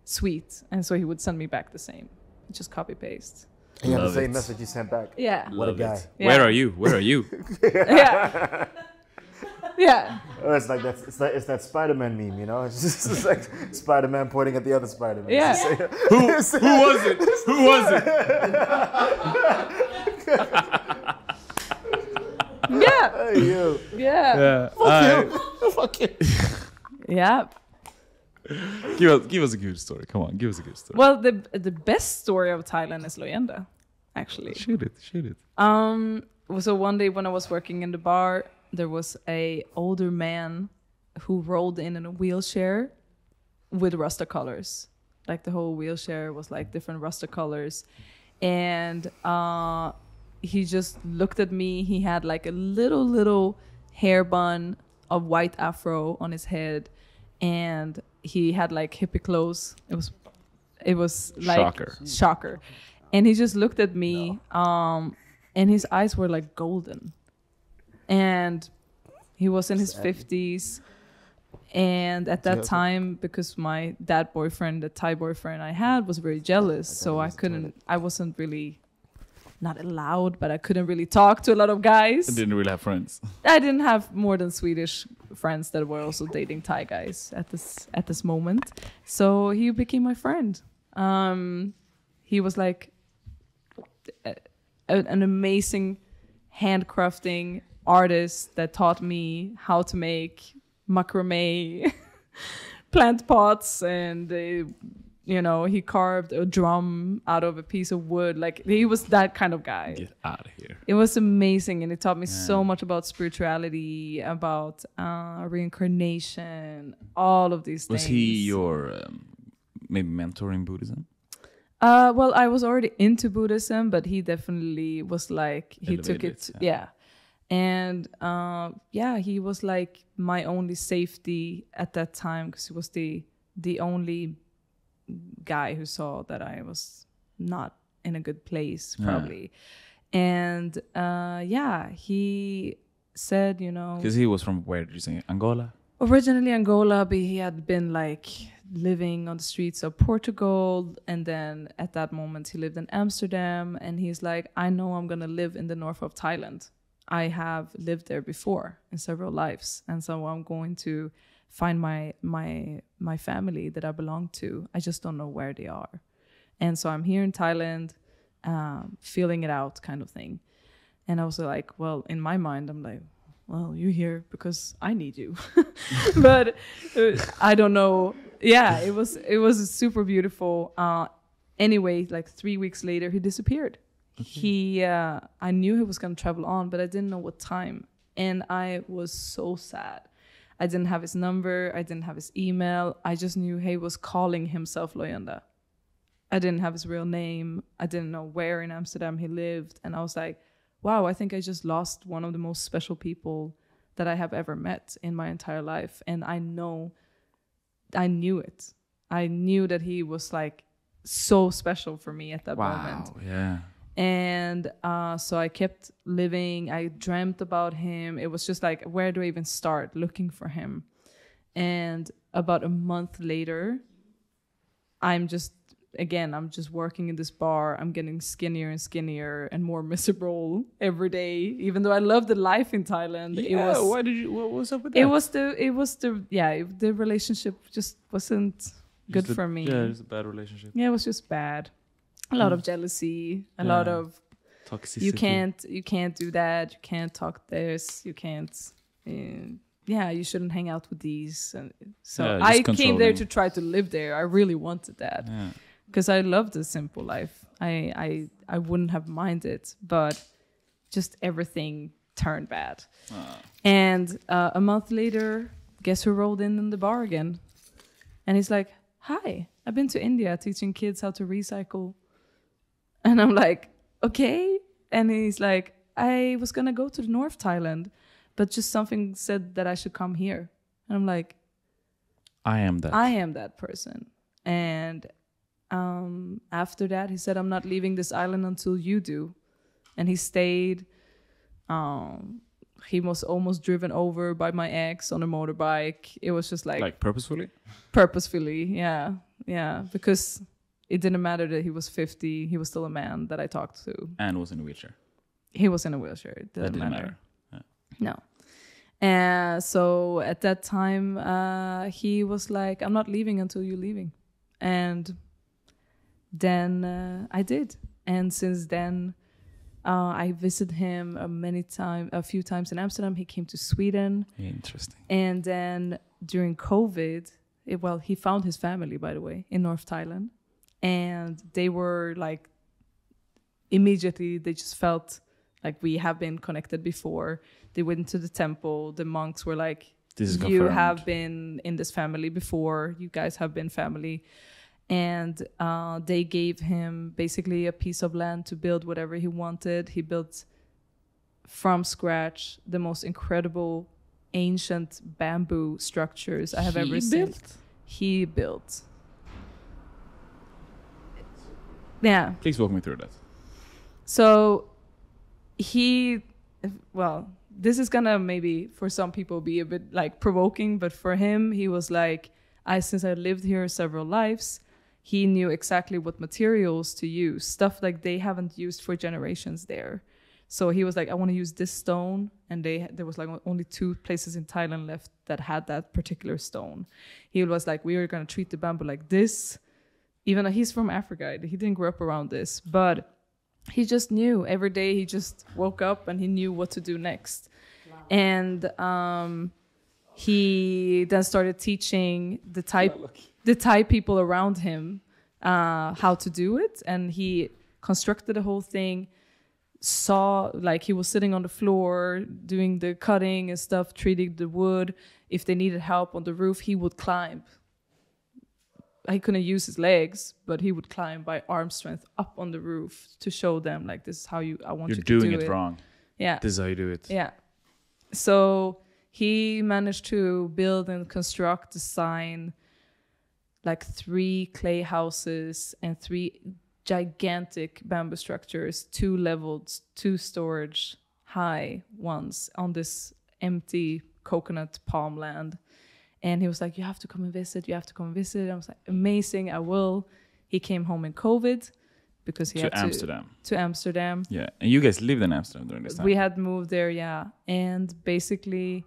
sweet, and so he would send me back the same, just copy paste. And you have the same message you sent back. Yeah. What a guy. Yeah. Where are you? Where are you? Yeah. Yeah. Oh, it's like that. It's that Spider-Man meme, you know. It's just like Spider-Man pointing at the other Spider-Man. Yeah. Who was it? Who was it? Yeah. Hey you. Yeah. Fuck you. Yeah. Give us a good story. Come on, give us a good story. Well, the best story of Thailand is Loyenda, actually. Shoot it. So one day when I was working in the bar, there was a older man who rolled in a wheelchair with Rasta colors. Like the whole wheelchair was like different Rasta colors. And he just looked at me. He had like a little hair bun of white afro on his head. And he had like hippie clothes. It was like shocker. And he just looked at me, and his eyes were like golden. And he was in his 50s. And at that time, because my dad boyfriend, the Thai boyfriend I had, was very jealous, so I wasn't really, not allowed, but I couldn't really talk to a lot of guys. I didn't really have friends. I didn't have more than Swedish friends that were also dating Thai guys at this moment. So he became my friend. He was like an amazing handcrafting artist that taught me how to make macrame plant pots, and he carved a drum out of a piece of wood. Like he was that kind of guy. Get out of here. It was amazing, and it taught me so much about spirituality, about reincarnation, all of these things. Was he your maybe mentor in Buddhism? Well, I was already into Buddhism, but he definitely was like, he took it. Yeah. And he was like my only safety at that time, because he was the only guy who saw that I was not in a good place, probably. And he said, because he was from, where did you say, Angola? Originally Angola, but he had been like living on the streets of Portugal, and then at that moment he lived in Amsterdam, and he's like, I know I'm gonna live in the north of Thailand. I have lived there before in several lives, and so I'm going to find my family that I belong to. I just don't know where they are. And so I'm here in Thailand, feeling it out kind of thing. And I was like, well, in my mind, I'm like, well, you're here because I need you. But I don't know. Yeah, it was super beautiful. Anyway, like 3 weeks later, he disappeared. I knew he was going to travel on, but I didn't know what time. And I was so sad. I didn't have his number. I didn't have his email. I just knew he was calling himself Loyenda. I didn't have his real name. I didn't know where in Amsterdam he lived. And I was like, wow, I think I just lost one of the most special people that I have ever met in my entire life. And I knew it. I knew that he was like so special for me at that moment. Wow, yeah. And so I kept living. I dreamt about him. It was just like, where do I even start looking for him? And about a month later, I'm just working in this bar. I'm getting skinnier and skinnier and more miserable every day. Even though I love the life in Thailand, what was up with that? The relationship just wasn't good for me. Yeah, it was a bad relationship. Yeah, it was just bad. A lot of jealousy, a lot of toxicity. You can't do that. You can't talk this. You can't. You shouldn't hang out with these. And so I came there to try to live there. I really wanted that because I love the simple life. I wouldn't have minded, but just everything turned bad. And a month later, guess who rolled in the bar again? And he's like, "Hi, I've been to India teaching kids how to recycle." And I'm like, okay. And he's like, I was going to go to the North Thailand, but just something said that I should come here. And I'm like, I am that person. And after that, he said, I'm not leaving this island until you do. And he stayed. He was almost driven over by my ex on a motorbike. It was just like purposefully? Purposefully, yeah. Yeah, because it didn't matter that he was 50. He was still a man that I talked to. And was in a wheelchair. He was in a wheelchair. It didn't matter. Yeah. No. And so at that time, he was like, I'm not leaving until you're leaving. And then I did. And since then, I visited him a few times in Amsterdam. He came to Sweden. Interesting. And then during COVID, he found his family, by the way, in North Thailand. And they were like, immediately, they just felt like we have been connected before. They went to the temple. The monks were like, you have been in this family before. You guys have been family. And they gave him basically a piece of land to build whatever he wanted. He built from scratch the most incredible ancient bamboo structures I have ever seen. He built. Yeah. Please walk me through that. So this is gonna maybe for some people be a bit like provoking, but for him, he was like, since I lived here several lives, he knew exactly what materials to use, stuff like they haven't used for generations there. So he was like, I want to use this stone. And there was like only 2 places in Thailand left that had that particular stone. He was like, we are going to treat the bamboo like this. Even though he's from Africa, he didn't grow up around this, but he just knew every day. He just woke up and he knew what to do next. Wow. And he then started teaching the Thai people around him how to do it. And he constructed the whole thing, he was sitting on the floor doing the cutting and stuff, treating the wood. If they needed help on the roof, he would climb. He couldn't use his legs, but he would climb by arm strength up on the roof to show them, like, this is how I want you to do it. You're doing it wrong. Yeah. This is how you do it. Yeah. So he managed to build and construct, design, like 3 clay houses and 3 gigantic bamboo structures, 2 leveled, 2 storage high ones on this empty coconut palm land. And he was like, you have to come and visit. I was like, amazing, I will. He came home in COVID because he had to Amsterdam. Yeah, and you guys lived in Amsterdam during this time. We had moved there, yeah. And basically,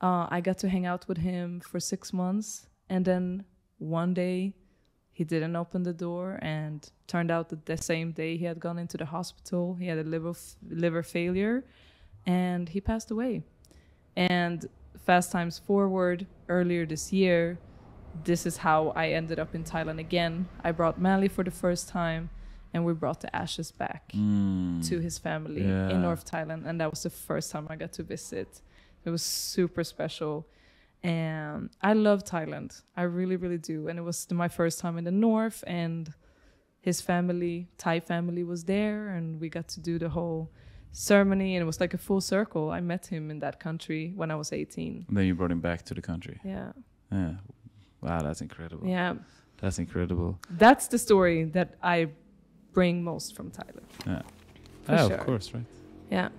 I got to hang out with him for 6 months. And then one day, he didn't open the door. And turned out that the same day he had gone into the hospital. He had a liver failure. And he passed away. And fast times forward, earlier this year, this is how I ended up in Thailand again. I brought Mali for the first time, and we brought the ashes back to his family in North Thailand. And that was the first time I got to visit. It was super special. And I love Thailand. I really, really do. And it was my first time in the north, and his family, Thai family, was there, and we got to do the whole ceremony, and it was like a full circle. I met him in that country when I was 18. And then you brought him back to the country. Yeah. Yeah. Wow, that's incredible. Yeah. That's incredible. That's the story that I bring most from Thailand. Yeah. Sure. Of course, right? Yeah.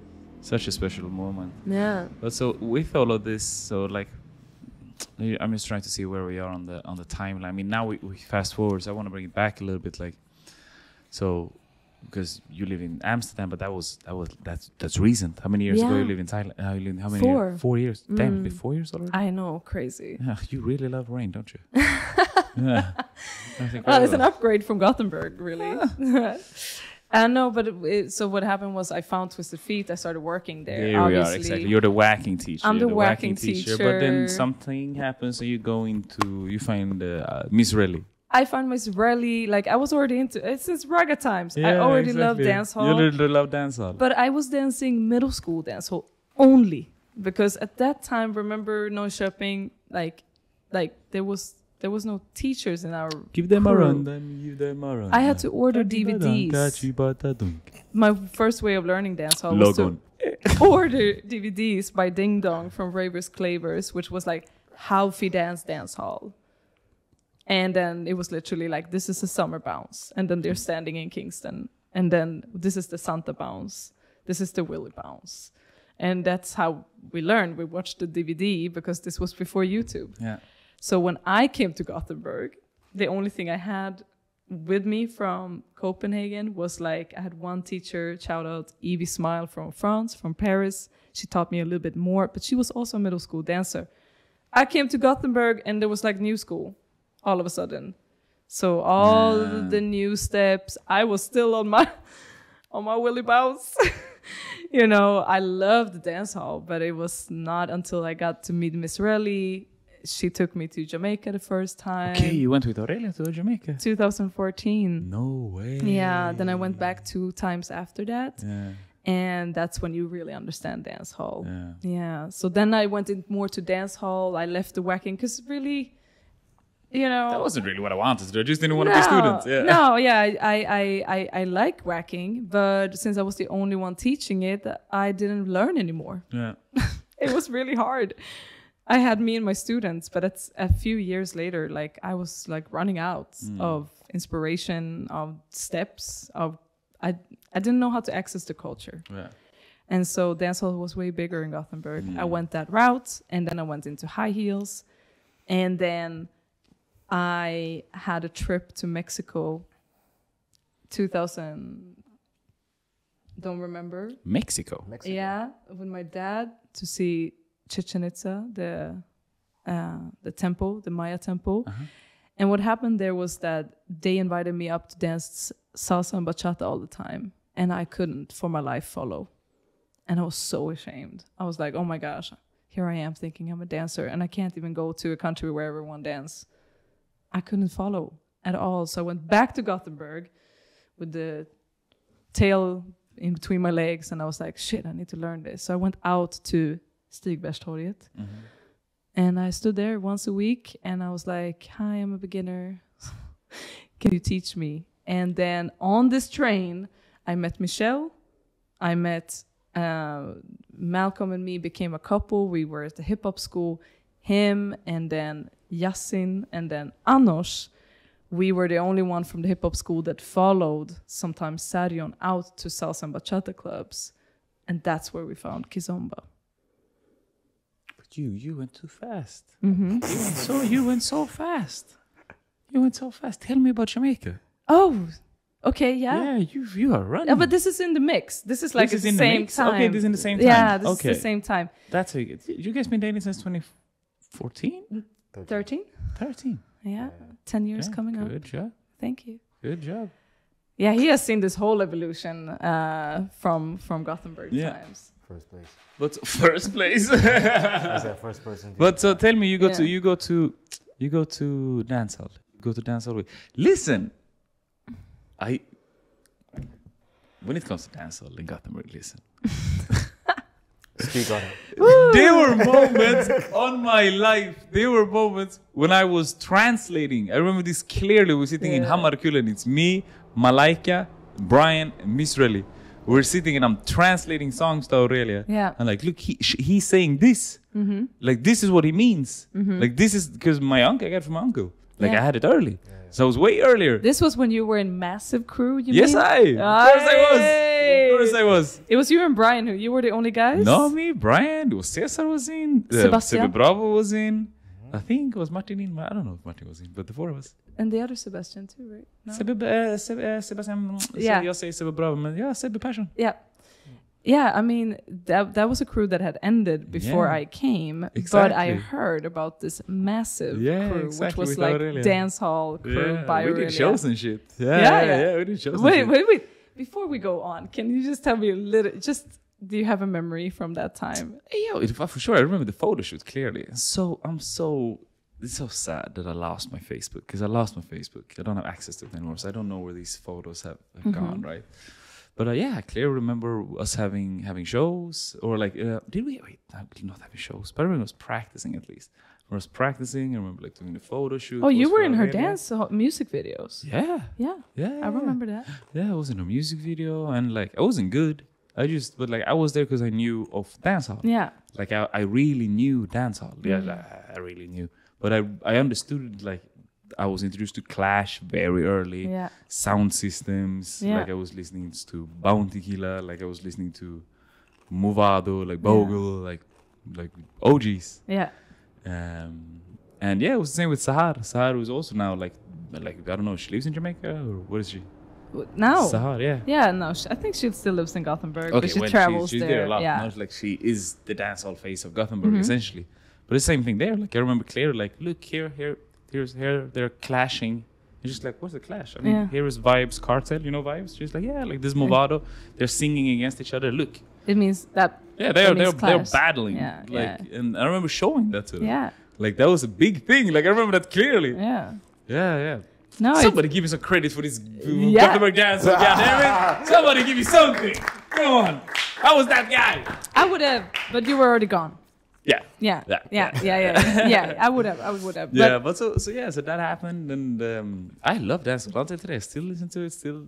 Such a special moment. Yeah. But so with all of this, so like, I'm just trying to see where we are on the timeline. I mean, now we fast forward. So I want to bring it back a little bit, like, so because you live in Amsterdam, but that's recent. How many years ago you live in Thailand? How many? 4. Years? 4 years. Damn, it's been 4 years already. I know, crazy. Yeah, you really love rain, don't you? Yeah. Well, it's an upgrade from Gothenburg, really. No, but so what happened was I found Twisted Feet. I started working there. There we are, exactly. You're the whacking teacher. I'm the whacking teacher. But then something happens and you find Miss Relly. I found Miss Relly, like I was already into it since raga times. I already loved dance hall. You really love dance hall. But I was dancing middle school dance hall only because at that time, remember Norrköping, like there was no teachers in our Give them crew. a run, give them a run. I had to order DVDs. My first way of learning dance hall was to order DVDs by Ding Dong from Ravers Clavers, which was like How Fi Dance Hall. And then it was literally like, this is a summer bounce. And then they're standing in Kingston. And then this is the Santa bounce. This is the Willy bounce. And that's how we learned. We watched the DVD because this was before YouTube. Yeah. So when I came to Gothenburg, the only thing I had with me from Copenhagen was like, I had one teacher, shout out Evie Smile from France, from Paris. She taught me a little bit more, but she was also a middle school dancer. I came to Gothenburg and there was like new school all of a sudden. So all the new steps, I was still on my Willy bounce. You know, I loved the dance hall, but it was not until I got to meet Miss Relly. She took me to Jamaica the first time. Okay, you went with Aurelia to Jamaica. 2014. No way. Yeah, then I went back 2 times after that. Yeah. And that's when you really understand dance hall. Yeah. Yeah. So then I went in more to dance hall. I left the whacking because really, you know, that wasn't really what I wanted to do. I just didn't want to be students. Yeah. No, yeah, I like whacking, but since I was the only one teaching it, I didn't learn anymore. Yeah. It was really hard. I had me and my students, but it's a few years later, like I was like running out of inspiration, of steps, of I didn't know how to access the culture. Yeah. And so dance hall was way bigger in Gothenburg. I went that route, and then I went into high heels, and then I had a trip to Mexico 2000, don't remember. Mexico. Yeah, with my dad to see Chichen Itza, the temple, the Maya temple. Uh-huh. And what happened there was that they invited me up to dance salsa and bachata all the time. And I couldn't for my life follow. And I was so ashamed. I was like, oh my gosh, here I am thinking I'm a dancer and I can't even go to a country where everyone dances. I couldn't follow at all. So I went back to Gothenburg with the tail in between my legs. And I was like, shit, I need to learn this. So I went out to Stigbergstorget. Mm-hmm. And I stood there once a week and I was like, hi, I'm a beginner. Can you teach me? And then on this train, I met Michelle. I met Malcolm and me became a couple. We were at the hip hop school. Him and then Yasin and then Anos. We were the only one from the hip hop school that followed sometimes Sarion out to salsa and bachata clubs. And that's where we found Kizomba. You went too fast. Mm-hmm. You went so fast. Tell me about Jamaica. Oh, okay, yeah. Yeah, you are running. Yeah, but this is in the mix. This is like at the same time. Okay, this is in the same time. Yeah, this is the same time. That's a good. You guys been dating since 2014? 13? 13. Yeah, 10 years coming up. Good job. Thank you. Good job. Yeah, he has seen this whole evolution from Gothenburg times. first place. But first place. I said first person. But so tell me, you go to dance hall. Go to dance hall. Listen, when it comes to dance hall in Gothenburg, listen. Speak on it. There were moments on my life. There were moments when I was translating. I remember this clearly. We're sitting in Hammarkullen. It's me, Malaika, Brian, and Miss Relly. We're sitting and I'm translating songs to Aurelia. Yeah. And like, look, he's saying this. Mm-hmm. Like, this is what he means. Mm-hmm. Like, this is because I got it from my uncle. Like, I had it early. Yeah. So I was way earlier. This was when you were in Massive Crew, you mean? Of course I was. It was you and Brian who, you were the only guys? No, me, Brian. It was Cesar was in. Sebastian. Sebe Bravo was in. I think it was Martin in. I don't know if Martin was in, but the four of us. And the other Sebastian too, right? No? Sebastian. Yeah. Jag säger Sebe Bravo, men yeah, Sebe Persson. Yeah. Yeah, I mean, that was a crew that had ended before I came. Exactly. But I heard about this massive crew, which was like dance hall crew by Aurelia. We did shows and shit. Yeah, we did shows and shit. Wait. Before we go on, can you just tell me a little, do you have a memory from that time? Yeah, for sure. I remember the photo shoot clearly. It's so sad that I lost my Facebook, because I lost my Facebook. I don't have access to it anymore, so I don't know where these photos have gone, right? But I clearly remember us having shows, or like, did we? Wait, I did not have shows, but I remember us practicing at least. I was practicing. I remember like doing the photo shoot. Oh, you were in her dance music videos. Yeah. I remember that. Yeah, I was in her music video, and like I wasn't good. I was there because I knew of dance hall. Yeah. Like I really knew dance hall. Yeah, I really knew. But I understood, like, I was introduced to Clash very early. Yeah. Sound systems. Yeah. Like I was listening to Bounty Killer. Like I was listening to Movado, like Bogle, like OGs. Yeah. And yeah, it was the same with Sahar. Sahar was also now like I don't know, she lives in Jamaica, or what is she? Now? Sahar, yeah. Yeah, no, I think she still lives in Gothenburg, but she travels she's there. A lot. Yeah. Like she is the dancehall face of Gothenburg, essentially. But it's the same thing there. Like I remember clearly, like, look here, they're clashing. It's just like, what's the clash? I mean, here is Vibes Cartel, you know Vibes? She's like, yeah, like this Movado, they're singing against each other. Look. It means that. Yeah, they're battling. Yeah, and I remember showing that to them. Yeah. Like that was a big thing. Like I remember that clearly. Yeah. Yeah. No, somebody give me some credit for this Gothenburg dance. God damn it! Somebody give me something. Come on. I was that guy. I would have, but you were already gone. Yeah. Yeah. I would have. Yeah, but so that happened, and I love dance until today. I still listen to it. Still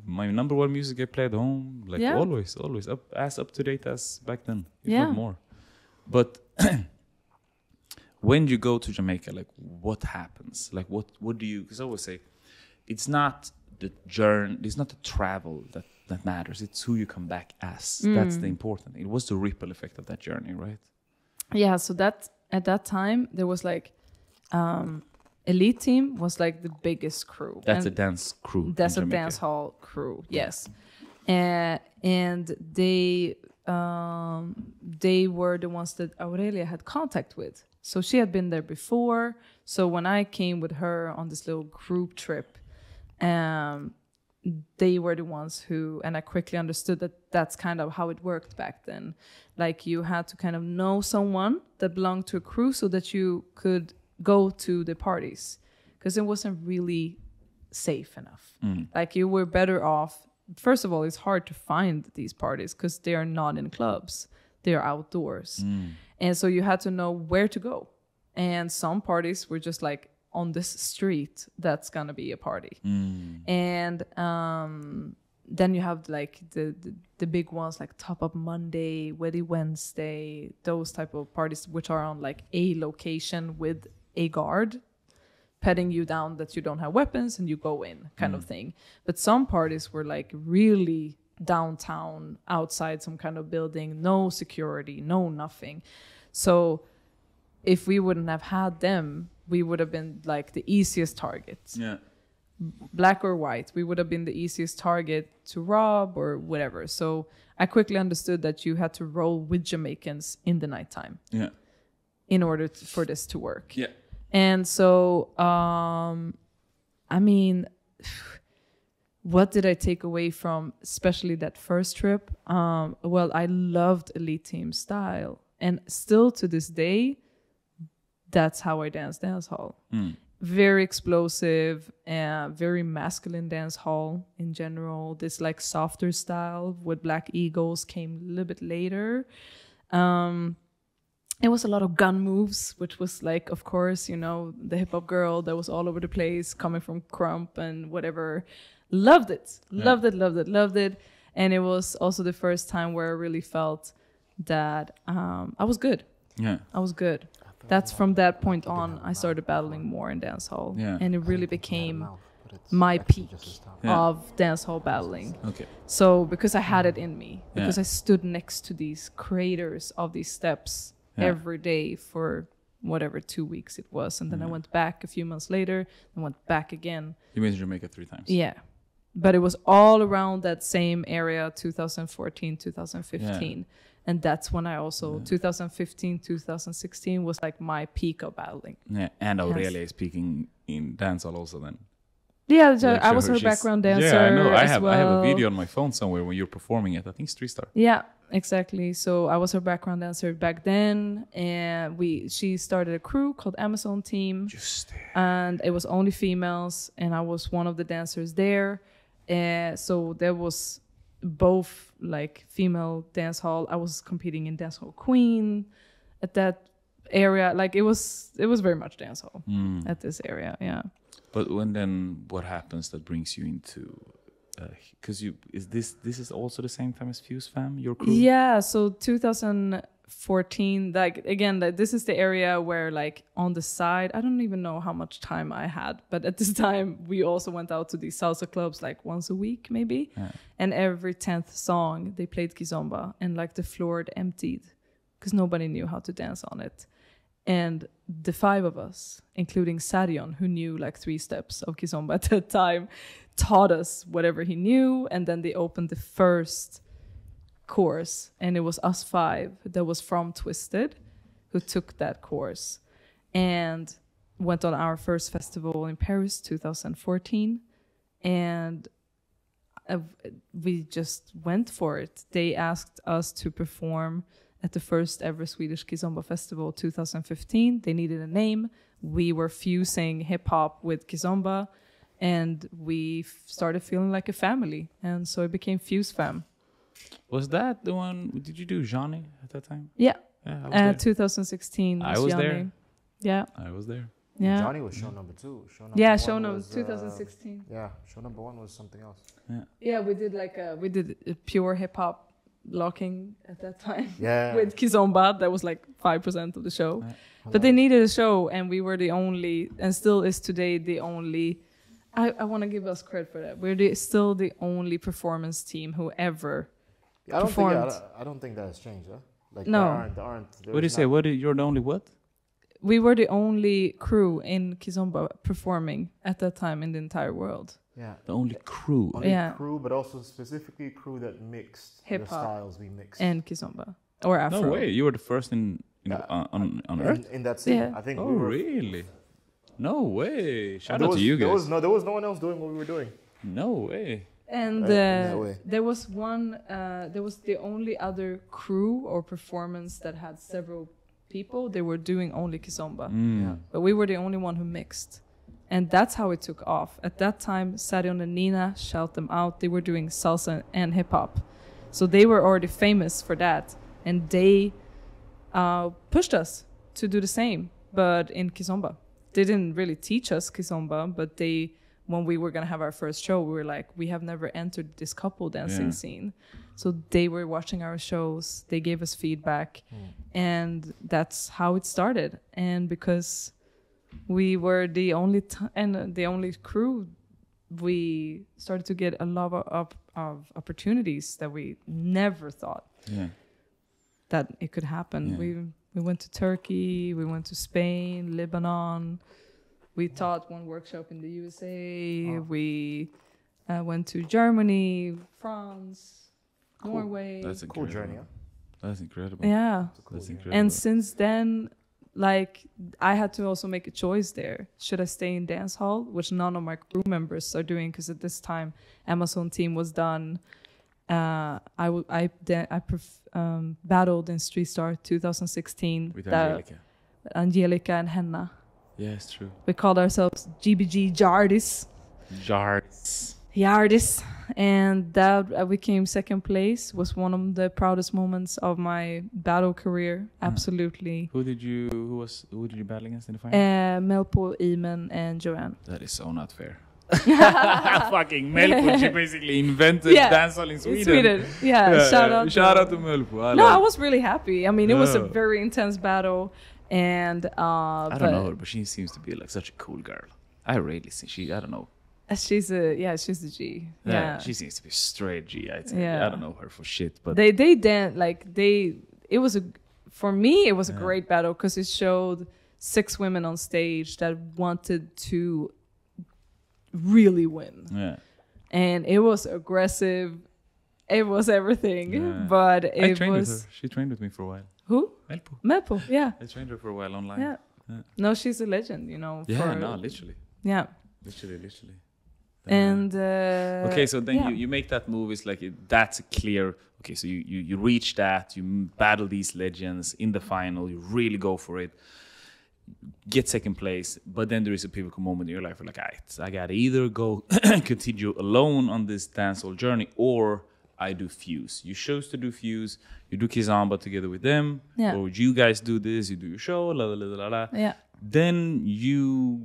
my number one music I play at home. Like always up to date as back then. If not more. But when you go to Jamaica, like what happens? Like what do you? Because I always say, it's not the journey, it's not the travel that matters. It's who you come back as. That's the important thing. It was the ripple effect of that journey, right? Yeah. So that at that time there was like Elite Team was like the biggest crew. That's a dance crew. That's a dance hall crew. Yes, and they were the ones that Aurelia had contact with. So she had been there before. So when I came with her on this little group trip, they were the ones who, and I quickly understood that that's kind of how it worked back then. Like you had to kind of know someone that belonged to a crew so that you could go to the parties, because it wasn't really safe enough. Like you were better off. First of all, it's hard to find these parties because they are not in clubs. They are outdoors. And so you had to know where to go. And some parties were just like, on this street, that's gonna be a party. And then you have like the big ones like Top Up Monday, Weddy Wednesday, those type of parties which are on like a location with a guard petting you down that you don't have weapons and you go in kind of thing. But some parties were like really downtown, outside some kind of building, no security, no nothing. So if we wouldn't have had them, we would have been like the easiest targets. Yeah. Black or white, we would have been the easiest target to rob or whatever. So I quickly understood that you had to roll with Jamaicans in the nighttime. Yeah. In order for this to work. Yeah. And so, I mean, what did I take away from especially that first trip? Well, I loved elite team style, and still to this day, that's how I dance hall. Very explosive and very masculine dance hall in general. This like softer style with Black Eagles came a little bit later. It was a lot of gun moves, which was like, of course, you know, the hip hop girl that was all over the place, coming from Crump and whatever. Loved it. Loved it. And it was also the first time where I really felt that I was good. Yeah. I was good. That's from that point on, I started battling more in dance hall. Yeah. And it really became my peak of dance hall battling. Okay. So because I had it in me, because I stood next to these creators of these steps every day for whatever 2 weeks it was. And then I went back a few months later and went back again. You went to Jamaica 3 times. Yeah. But it was all around that same area, 2014, 2015. And that's when I also, 2015, 2016 was like my peak of battling. Yeah, and Aurelia is speaking in dancehall also then. Yeah, Like I was her background dancer. Yeah, I know. I have well. a video on my phone somewhere when you're performing it. I think it's 3-star. Yeah, exactly. So I was her background dancer back then, and she started a crew called Amazon Team. Just And it was only females, and I was one of the dancers there. So there was both like female dance hall. I was competing in dance hall queen at that area. Like it was very much dance hall at this area. Yeah. But what happens that brings you into? Because this is also the same time as Fuse Fam, your crew. Yeah. So 2014. Like again, this is the area where like on the side, I don't even know how much time I had, but at this time we also went out to these salsa clubs like once a week maybe, and every 10th song they played kizomba, and like the floor emptied because nobody knew how to dance on it. And the 5 of us, including Sarion, who knew like 3 steps of kizomba at that time, taught us whatever he knew. And then they opened the first course, and it was us 5 that was from Twisted who took that course and went on our first festival in Paris 2014. And we just went for it. They asked us to perform at the first ever Swedish Kizomba Festival 2015. They needed a name. We were fusing hip hop with Kizomba, and we started feeling like a family. And so it became Fuse Fam. Was that the one? Did you do Johnny at that time? Yeah. Yeah, I was there. 2016. I was Johnny. there. Yeah. I was there. Yeah. Johnny was show number 2. Show number 2016. Yeah, show number 1 was something else. Yeah, we did a pure hip hop locking at that time. Yeah. With Kizomba, that was like 5% of the show. But they needed a show, and we were the only, and still is today the only. I want to give us credit for that. We're still the only performance team who ever performed. I don't think that has changed, huh? Like No. there aren't. What do you say? You're the only what? We were the only crew in Kizomba performing at that time in the entire world. Yeah. The only crew. Only crew, but also specifically crew that mixed hip-hop the styles we mixed. and Kizomba or Afro. No way! You were the first on Earth. In that scene, Yeah. I think. Oh, really? No way! Shout there out was, to you there guys. was no one else doing what we were doing. No way. And that way. there was the only other crew or performance that had several people. They were doing only Kizomba. Yeah. But we were the only one who mixed. And that's how it took off. At that time, Sarion and Nina, shout them out, they were doing salsa and hip hop. So they were already famous for that. And they pushed us to do the same, but in Kizomba. They didn't really teach us Kizomba, but when we were going to have our first show, we were like, we have never entered this couple dancing scene. So they were watching our shows. They gave us feedback. And that's how it started. And because we were the only the only crew, we started to get a lot of opportunities that we never thought that it could happen. Yeah. We went to Turkey, we went to Spain, Lebanon. We taught one workshop in the USA. We went to Germany, France, Norway. That's Cool incredible. journey, huh? That's incredible. Yeah. That's incredible. And since then, like I had to also make a choice there. Should I stay in dance hall, which none of my crew members are doing, because at this time Amazon team was done. Battled in Street Star 2016 With Angelica. Angelica and Henna. Yeah, it's true. We called ourselves GBG Jardis. Yardis, and that we came second place. Was one of the proudest moments of my battle career. Absolutely. Who did you battle against in the final? Melpo, Iman, and Joanne. That is so not fair. Fucking Melpo, she basically invented dancehall in Sweden. Yeah, shout out to Melpo. I was really happy. I mean, it was a very intense battle, and I don't know her, but she seems to be like such a cool girl. I really see I don't know. She's a G. Yeah, she seems to be straight G. I don't know her for shit, but they dance like it was for me it was a great battle because it showed 6 women on stage that wanted to really win. Yeah, and it was aggressive. It was everything, but I trained with her. She trained with me for a while. Who? Melpo. Yeah, I trained her for a while online. Yeah. No, she's a legend. You know. Literally. Yeah. Literally. And okay, so then you make that move. It's like that's a clear. Okay, so you reach that, you battle these legends in the final, you really go for it, get second place, but then there is a pivotal moment in your life where like, I gotta either go continue alone on this dancehall journey, or I do Fuse. You chose to do Fuse, you do Kizomba together with them, or you guys do this, you do your show, la la la la. Yeah. Then you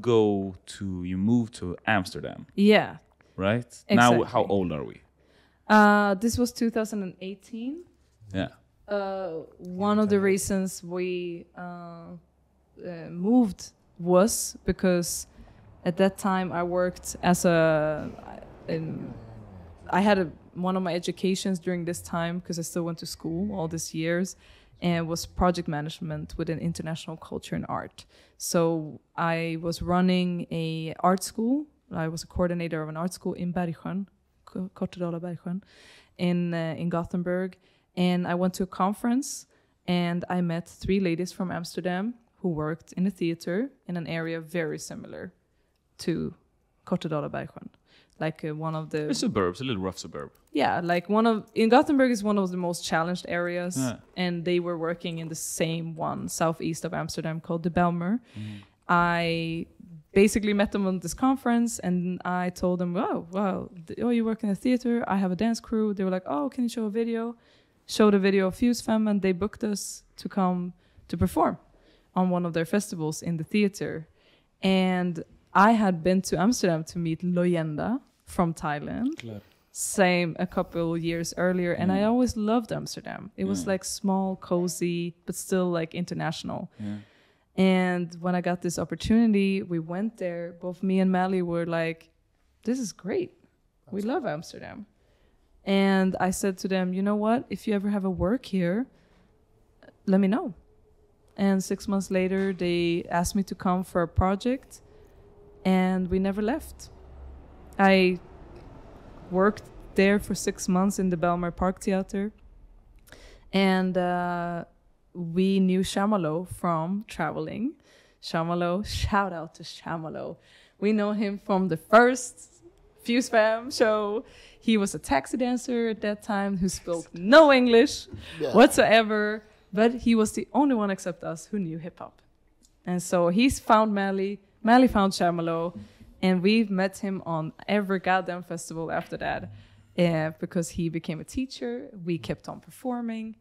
move to Amsterdam. Yeah. Right? Exactly. Now, how old are we? This was 2018. Yeah. One of the reasons we moved was because at that time I worked as I had one of my educations during this time because I still went to school all these years, and was project management within international culture and art. So I was running a art school. I was a coordinator of an art school in Bergsjön, Kortedala Bergsjön, in Gothenburg. And I went to a conference, and I met 3 ladies from Amsterdam who worked in a theater in an area very similar to Kortedala Bergsjön. Like one of the suburbs, a little rough suburb. Yeah, like in Gothenburg is one of the most challenged areas, and they were working in the same one southeast of Amsterdam called the Belmer. I basically met them on this conference, and I told them, you work in a theater, I have a dance crew. They were like, oh, can you show a video? Showed a video of Fuse Femme, and they booked us to come to perform on one of their festivals in the theater. And I had been to Amsterdam to meet Loyenda from Thailand. Claro. Same a couple years earlier, and I always loved Amsterdam. It was like small, cozy, but still like international. And when I got this opportunity, we went there. Both me and Mally were like, this is great. We love Amsterdam. And I said to them, you know what? If you ever have a work here, let me know. And 6 months later, they asked me to come for a project, and we never left. I worked there for 6 months in the Belmer Park Theater, and we knew Shamalo from traveling. Shamalo, shout out to Shamalo. We know him from the first Fuse Fam show. He was a taxi dancer at that time who spoke no English whatsoever, but he was the only one except us who knew hip hop. And so he's found Mally found Shamalo, and we've met him on every goddamn festival after that, because he became a teacher. We kept on performing.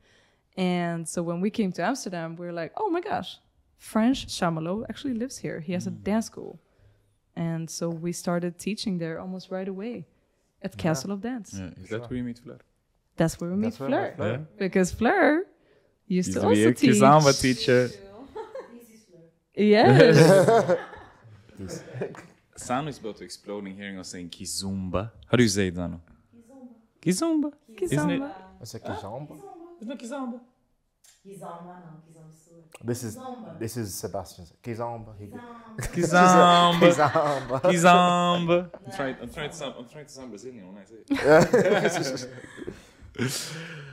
And so when we came to Amsterdam, we were like, oh my gosh, French Shamalo actually lives here. He has a dance school. And so we started teaching there almost right away at Castle of Dance. Yeah. Is that where you meet Fleur? That's where we meet Fleur. Yeah. Because Fleur used to be also a teach. Kizomba teacher. Yes. Sanu is about to explode in hearing us saying Kizomba. How do you say it, Sanu? Kizomba. Isn't it? What's a Kizomba? It's not Kizomba. This is Sebastian's. Kizomba. Kizomba. I'm trying to sound Brazilian when I say it.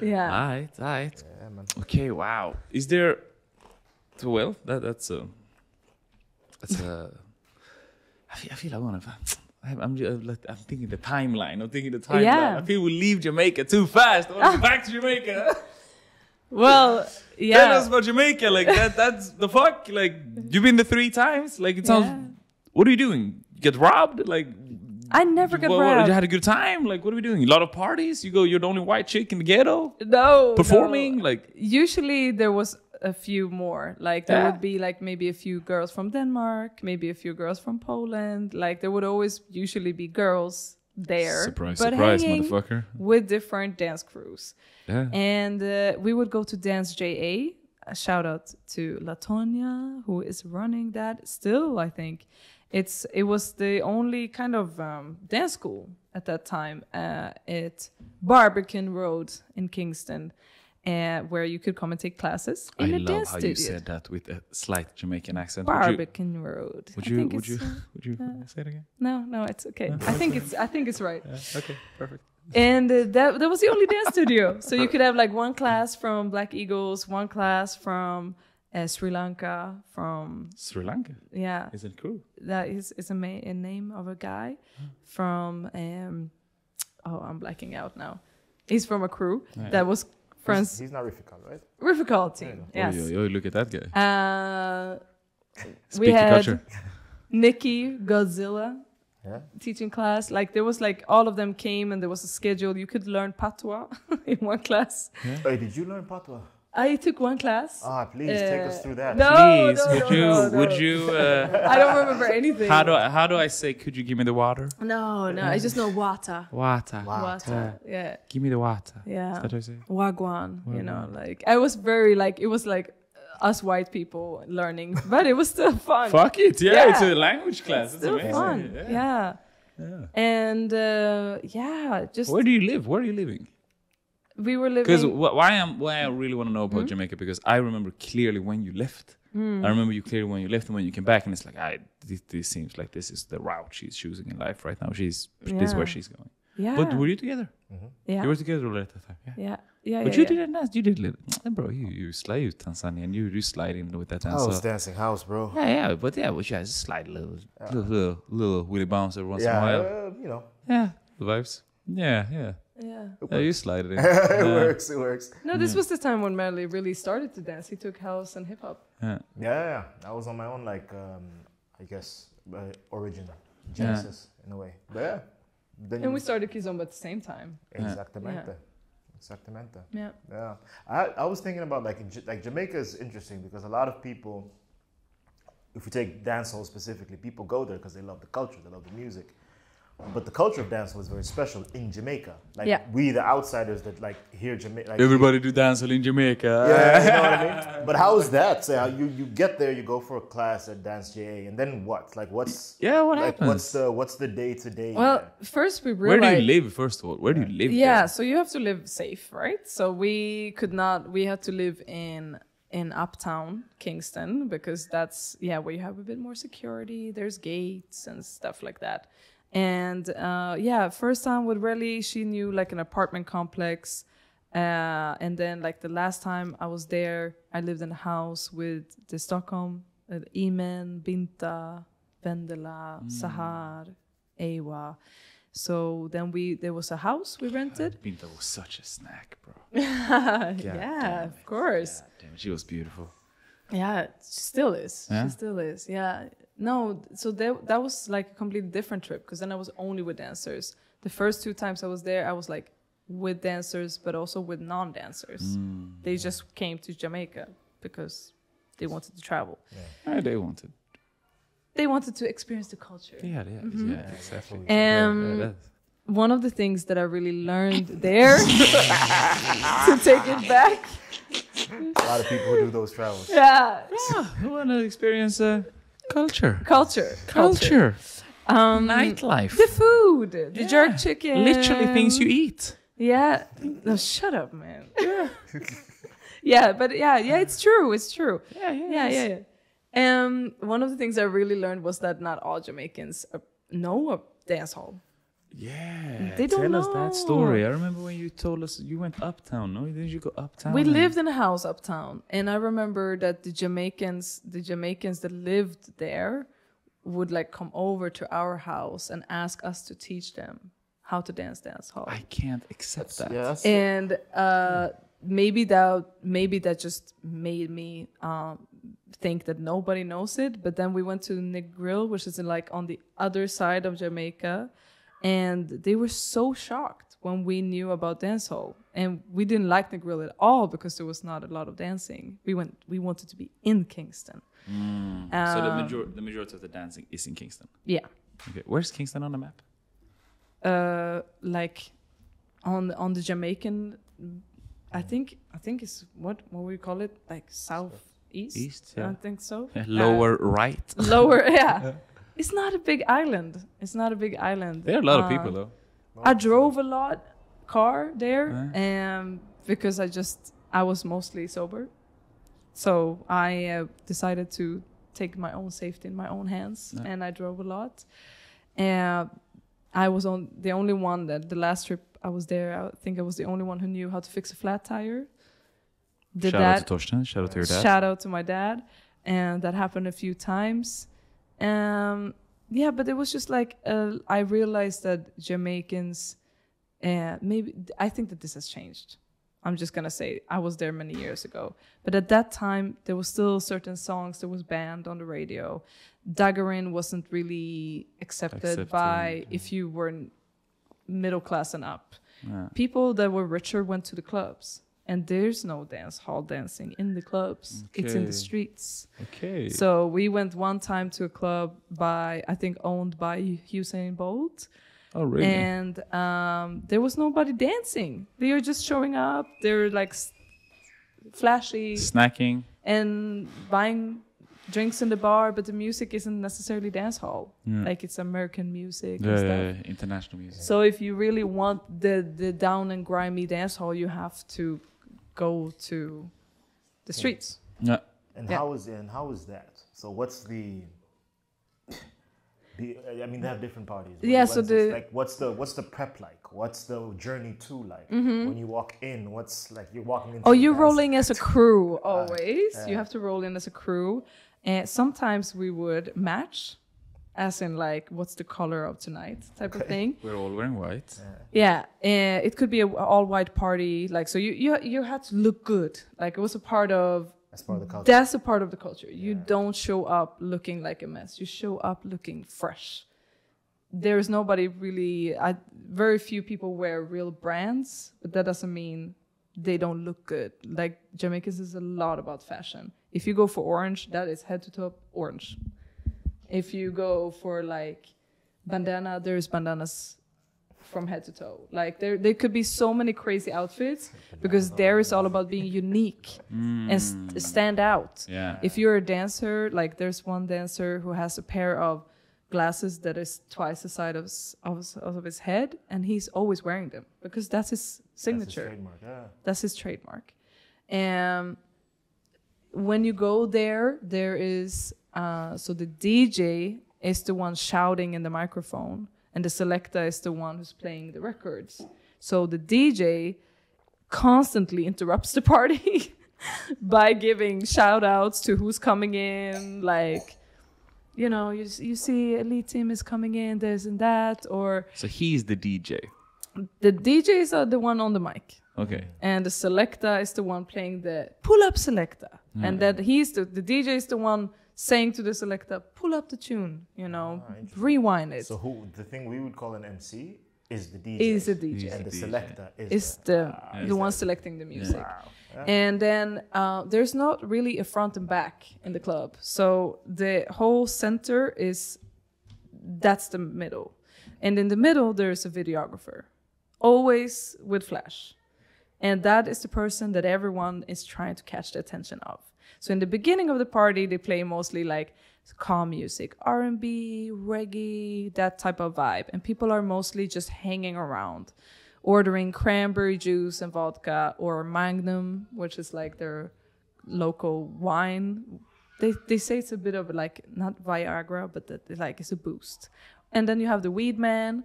Yeah. Alright. Yeah, man. Okay, wow. Is there well, that's a. I feel I want to. I'm thinking the timeline. Yeah. I feel we leave Jamaica too fast. I want to get back to Jamaica. Well, yeah. Tell us about Jamaica. Like that's the fuck. Like you've been there 3 times. Like it sounds. Yeah. What are you doing? You get robbed? Like I never got what, robbed. you had a good time? Like what are we doing? A lot of parties? You're the only white chick in the ghetto? No. Performing? No. Like usually there was a few more. Like there Yeah. would be like maybe a few girls from Denmark, maybe a few girls from Poland. Like there would always usually be girls there. surprise, but surprise, hanging motherfucker. with different dance crews. Yeah. And we would go to Dance JA. A shout out to Latonia, who is running that still, I think. It was the only kind of dance school at that time at Barbican Road in Kingston, where you could come and take classes in I a love dance how studio. you said that with a slight Jamaican accent. Barbican Road. Would I you think would it's, you say it again? No, it's okay. I think it's right. Okay, perfect. And that was the only dance studio. So you could have like one class from Black Eagles, one class from Sri Lanka, from Sri Lanka. yeah, Isn't it cool? that is a name of a guy from I'm blacking out now. He's from a crew that was friends. He's not Rifikal, right? Rifikal team. Yes. Oh, look at that guy. We Speak the had culture. Nikki Godzilla Yeah. teaching class. Like there was like all of them came and there was a schedule. You could learn patois in one class. Hey, did you learn Patois? I took one class. Please take us through that. No, Please, no, would no. you? I don't remember anything. How do I say? Could you give me the water? No, I just know water. Water. Water. Yeah. Give me the water. Yeah. Is that what I say? Wagwan, you know, like I was very like, it was like us white people learning, but it was still fun. Fuck it. Yeah, Yeah. it's a language class. It's Still amazing. fun. Yeah. And just Where do you live? Where are you living? we were living. Because why I really want to know about Jamaica, because I remember clearly when you left. I remember you clearly when you left and when you came back, and it's like, this seems like this is the route she's choosing in life right now. This is where she's going. Yeah. But were you together? Yeah. You were together already at that time. Yeah. Yeah. But you didn't dance. You did little, bro. You slide you Tanzanian. You slide in with that I dance. was dancing house, bro. But you guys slide a little willy bounce every once in a while. You know. Yeah, the vibes. Yeah. Yeah. You slide it in. It works. No, this was the time when Melly really started to dance. He took house and hip hop. Yeah. I was on my own, like, I guess, origin, genesis, in a way. But yeah. Then And we started Kizomba at the same time. Exactamente. Yeah. Yeah. I was thinking about, like Jamaica is interesting because a lot of people, if we take dancehall specifically, people go there because they love the culture, they love the music. But the culture of dancehall is very special in Jamaica. Like we, the outsiders that like hear Jamaica. Like, Everybody do dancehall in Jamaica. Yeah, you know what I mean? But how is that? So you get there, you go for a class at Dance JA, and then what? Like what's what like happens? what's the day to day? Well, first we Where realized. do you live, first of all? Where do you live? Yeah, there? so you have to live safe, right? So we had to live in uptown Kingston because that's where you have a bit more security. There's gates and stuff like that. And first time with Relly, she knew like an apartment complex. And then like the last time I was there, I lived in a house with the Stockholm, Imen, Binta, Vendela, Sahar, Ewa. So then there was a house we rented. Binta was such a snack, bro. Yeah, of course. God damn, she was beautiful. Yeah, she still is. Yeah? She still is. Yeah. No, so that was like a completely different trip because then I was only with dancers. The first 2 times I was there, I was like with dancers, but also with non-dancers. They just came to Jamaica because they wanted to travel. Yeah, they wanted. They wanted to experience the culture. Yeah, exactly. One of the things that I really learned there to take it back. A lot of people who do those travels. Yeah. I want to experience culture. Culture. Nightlife. The food. The jerk chicken. Literally things you eat. Yeah. No, shut up, man. Yeah, but it's true. It's true. Yeah. One of the things I really learned was that not all Jamaicans know a dance hall. Yeah, They don't tell us know. that story. I remember when you told us you went uptown. No, didn't you go uptown? We lived in a house uptown, and I remember that the Jamaicans that lived there would like come over to our house and ask us to teach them how to dance hall. I can't accept that. Yeah, that's, And maybe that just made me think that nobody knows it. But then we went to Negril, which is like on the other side of Jamaica, and they were so shocked when we knew about dancehall. And we didn't like Negril at all because there was not a lot of dancing. We wanted to be in Kingston. So the majority of the dancing is in Kingston. Yeah. Okay, where's Kingston on the map? Like on the Jamaican, I think it's what we call it, like southeast. East, yeah. I think so. Lower right. Lower, yeah. It's not a big island. There are a lot of people though. I drove a lot car there, because I was mostly sober, so I decided to take my own safety in my own hands, and I drove a lot. And I was the only one that the last trip I was there. I think I was the only one who knew how to fix a flat tire. Shout out to Torsten. Shout out to your dad. Shout out to my dad, and that happened a few times. Yeah, but it was just like I realized that Jamaicans, maybe I think that this has changed. I'm just gonna say I was there many years ago, but at that time there was still certain songs that was banned on the radio. Daggerin wasn't really accepted by if you were middle class and up. Yeah. People that were richer went to the clubs, and there's no dance hall dancing in the clubs. It's in the streets. Okay. So we went one time to a club owned by Usain Bolt. Oh, really? And there was nobody dancing. They were just showing up. They were like flashy, snacking, and buying drinks in the bar, but the music isn't necessarily dance hall. Like it's American music and stuff. International music. So if you really want the down and grimy dance hall, you have to go to the streets. Yeah. And how is that? So what's the I mean, they have different parties. Yeah, so what's the prep like? What's the journey to like? When you walk in, what's like you're walking into? Oh, you're rolling as a crew always. You have to roll in as a crew, and sometimes we would match, as in like what's the color of tonight type of thing. We're all wearing white. Yeah, it could be an all white party. Like so, you had to look good. Like it was a part of. That's part of the culture. That's a part of the culture. You don't show up looking like a mess. You show up looking fresh. There is nobody really. Very few people wear real brands, but that doesn't mean they don't look good. Like Jamaicans is a lot about fashion. If you go for orange, that is head to toe orange. If you go for like bandana, there's bandanas from head to toe. Like there could be so many crazy outfits because there is all about being unique and stand out. Yeah. If you're a dancer, like there's one dancer who has a pair of glasses that is twice the size of his head, and he's always wearing them because that's his signature. That's his trademark. And when you go there is so the DJ is the one shouting in the microphone, and the selector is the one who's playing the records. So the DJ constantly interrupts the party by giving shout outs to who's coming in. Like, you know, you see elite team is coming in, this and that. Or so he's the DJ. The DJs are the one on the mic. Okay. And the selector is the one playing the pull-up selector. And then he's the DJ is the one saying to the selector, pull up the tune, you know, rewind it. So the thing we would call an MC is the DJ. Is the DJ. And the selector is the one selecting the music. Wow. Yeah. And then there's not really a front and back in the club. So the whole center that's the middle. And in the middle, there's a videographer, always with flash. And that is the person that everyone is trying to catch the attention of. So in the beginning of the party, they play mostly like calm music, R&B, reggae, that type of vibe. And people are mostly just hanging around, ordering cranberry juice and vodka, or Magnum, which is like their local wine. They say it's a bit of like, not Viagra, but that like it's a boost. And then you have the weed man,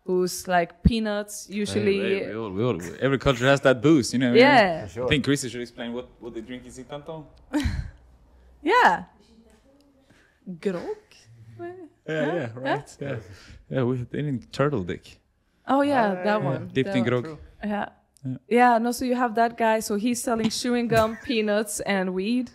who's like peanuts usually. Hey, every culture has that boost, you know. Yeah. For sure. I think Chrissy should explain what they drink in Sitanton. Yeah. Grog? Yeah, right. Yeah, we didn't turtle dick. Oh yeah, that one. Dipped in That- grog. Yeah, no, so you have that guy. So he's selling chewing gum, peanuts, and weed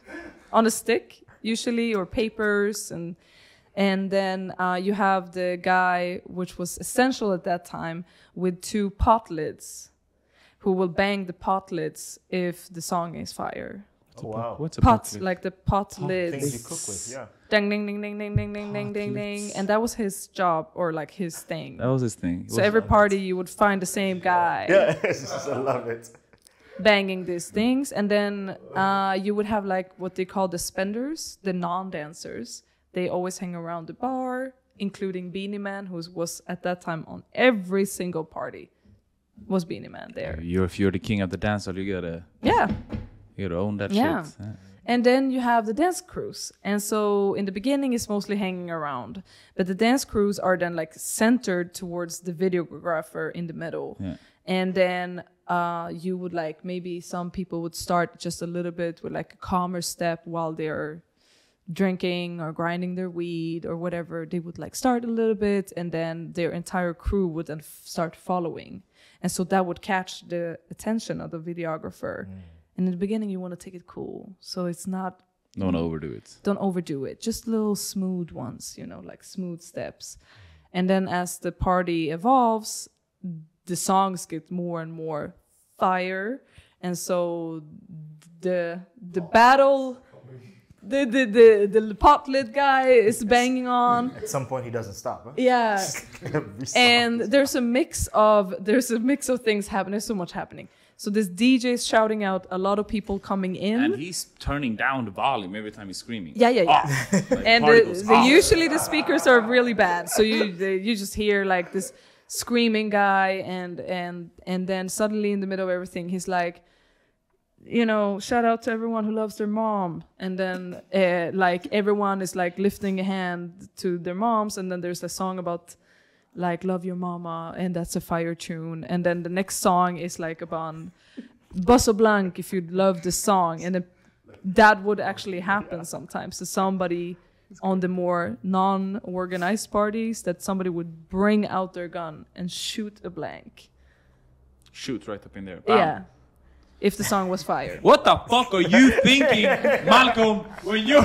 on a stick, usually, or papers. And then you have the guy, which was essential at that time, with 2 pot lids, who will bang the pot lids if the song is fire. Oh, wow. What's a Pots, pot? like the pot Things lids. you cook with, yeah. Ding, ding, ding, ding, ding, ding, ding, ding, ding, ding. And that was his job, or like his thing. That was his thing. So every party you would find the same guy Yeah, I love it. banging these things. And then you would have like what they call the spenders, the non-dancers. They always hang around the bar, including Beanie Man, who was at that time on every single party. Was Beanie Man there. If you're the king of the dance hall, you gotta own that Yeah. shit. Yeah. And then you have the dance crews. And so in the beginning, it's mostly hanging around. But the dance crews are then like centered towards the videographer in the middle. Yeah. And then you would like, maybe some people would start just a little bit with like a calmer step while they're drinking or grinding their weed or whatever. They would like start a little bit, and then their entire crew would then start following. And so that would catch the attention of the videographer. And in the beginning, you want to take it cool. So it's not... Don't overdo it. Don't overdo it. Just little smooth ones, you know, like smooth steps. And then as the party evolves, the songs get more and more fire. And so the battle... The pot lid guy is banging on. At some point, he doesn't stop. Huh? Yeah. Every song. And there's a mix of things happening. There's so much happening. So this DJ is shouting out, a lot of people coming in. And he's turning down the volume every time he's screaming. Yeah. Off. Like, And party goes off. usually the speakers are really bad. So you just hear like this screaming guy, and then suddenly in the middle of everything, he's like, you know, shout out to everyone who loves their mom. And then like everyone is like lifting a hand to their moms. And then there's a song about like love your mama, and that's a fire tune. And then the next song is like about Bosso Blanc, if you love the song. And then that would actually happen sometimes. So somebody on the more non-organized parties, that somebody would bring out their gun and shoot a blank. Shoot right up in there. Bam. Yeah. If the song was fire. What the fuck are you thinking, Malcolm, when your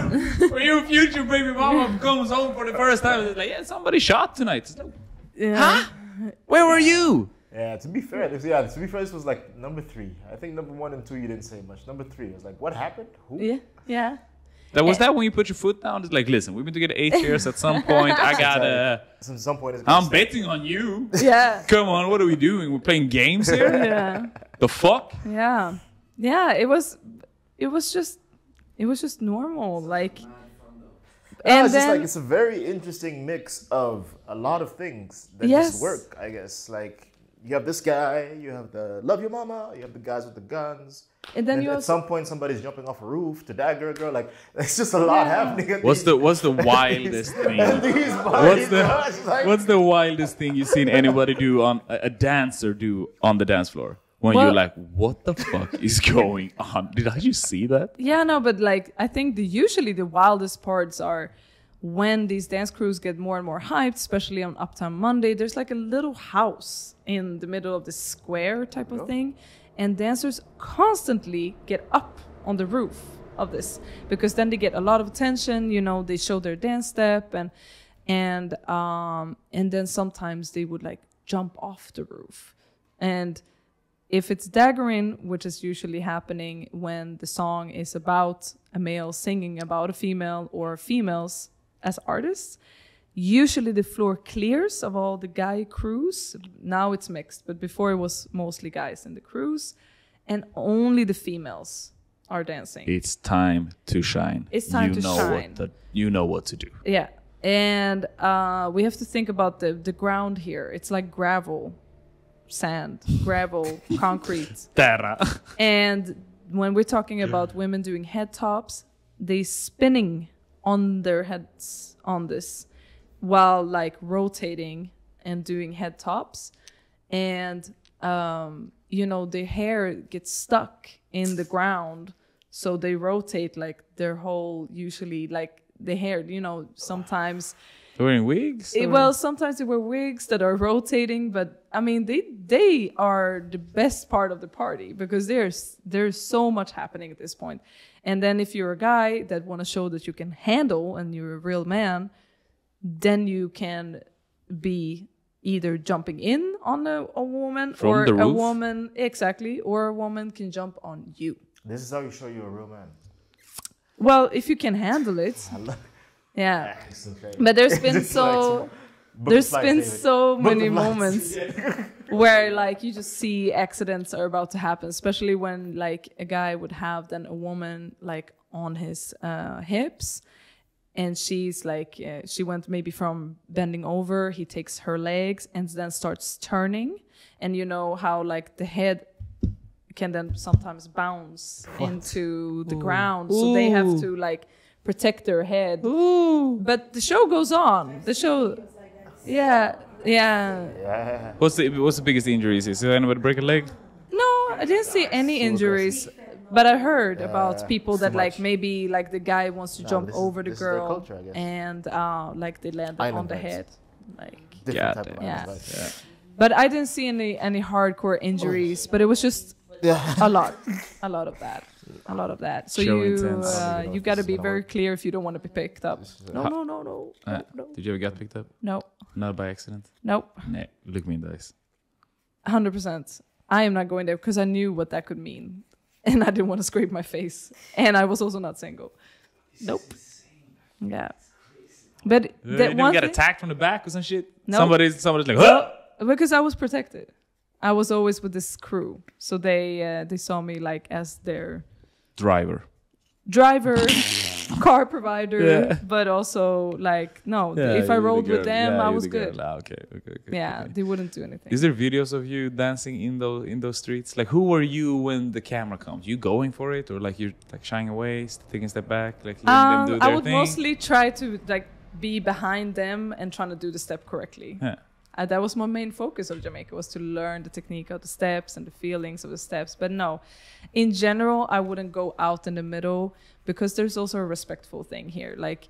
future baby mama comes home for the first time? It's like, yeah, somebody shot tonight. It's like, Yeah. huh? Where were you? Yeah, to be fair, this was like number 3. I think number 1 and 2 you didn't say much. Number 3 was like, what happened? Who? Yeah. That when you put your foot down? It's like, listen, we've been together 8 years. At some point, I gotta. At some point, it's gonna I'm stop. betting on you. Yeah. Come on, what are we doing? We're playing games here. Yeah. The fuck? Yeah. Yeah. It was just normal. Like, and It's just then like it's a very interesting mix of a lot of things that Yes. just work, I guess. Like you have this guy, you have the love your mama, you have the guys with the guns. and then you at also some point somebody's jumping off a roof to dagger a girl. Like there's just a lot Yeah. happening. At What's these- the wildest thing? at these parties, it's like- What's the wildest thing you've seen anybody do on a dancer do on the dance floor? When Well- you're like, what the fuck is going on? Did I just see that? Yeah, no, but like I think usually the wildest parts are when these dance crews get more and more hyped, especially on Uptown Monday. There's like a little house in the middle of the square type of thing, and dancers constantly get up on the roof of this because then they get a lot of attention. You know, they show their dance step, and then sometimes they would like jump off the roof. And if it's daggering, which is usually happening when the song is about a male singing about a female or females as artists, usually the floor clears of all the guy crews. Now it's mixed, but before it was mostly guys in the crews, and only the females are dancing. It's time to shine. It's time to shine. You know what to do. Yeah, and we have to think about the ground here. It's like gravel, sand, gravel, concrete. Terra. And when we're talking about women doing head tops, they spinning on their heads on this while like rotating and doing head tops, and the hair gets stuck in the ground, so they rotate like their whole, usually like the hair, sometimes They're wearing wigs? sometimes they wear wigs that are rotating, but I mean they are the best part of the party because there's so much happening at this point. And then if you're a guy that want to show that you can handle and you're a real man, then you can be either jumping in on a woman From or the a roof? woman, exactly, or a woman can jump on you. This is how you show you're a real man. Well, if you can handle it. Yeah. But there's been so many moments where like you just see accidents are about to happen, especially when like a guy would have then a woman like on his hips, and she's like she went maybe from bending over, he takes her legs and then starts turning, and you know how like the head can then sometimes bounce into the ground, so they have to like protect their head. But the show goes on. The show, yeah. What's the biggest injuries? Is there anybody break a leg? No, I didn't see any injuries, but I heard about people that like maybe like the guy wants to jump over the this is their girl, culture, I guess. and like they land Island on the vibes. head, like. Different type of Yeah. island vibes. But I didn't see any hardcore injuries, but it was just a lot of that. So Show you intense. you got to be very clear if you don't want to be picked up. No. Did you ever get picked up? No. Not by accident? Nope. No. Look me in the eyes. 100%. I am not going there because I knew what that could mean, and I didn't want to scrape my face, and I was also not single. Nope. Yeah. But You that didn't one get thing, attacked from the back or some shit? No. Somebody's like, huh? because I was protected. I was always with this crew, so they saw me like as their Driver. car provider, Yeah. but also like if I rolled with them, I was good. Okay. Yeah, Okay. they wouldn't do anything. Is there videos of you dancing in those streets? Like, who were you when the camera comes? You going for it, or like you're like shying away, taking a step back, like letting them do their I would thing? mostly try to like be behind them and trying to do the step correctly. Yeah. That was my main focus of Jamaica, was to learn the technique of the steps and the feelings of the steps. But no, in general, I wouldn't go out in the middle because there's also a respectful thing here. Like,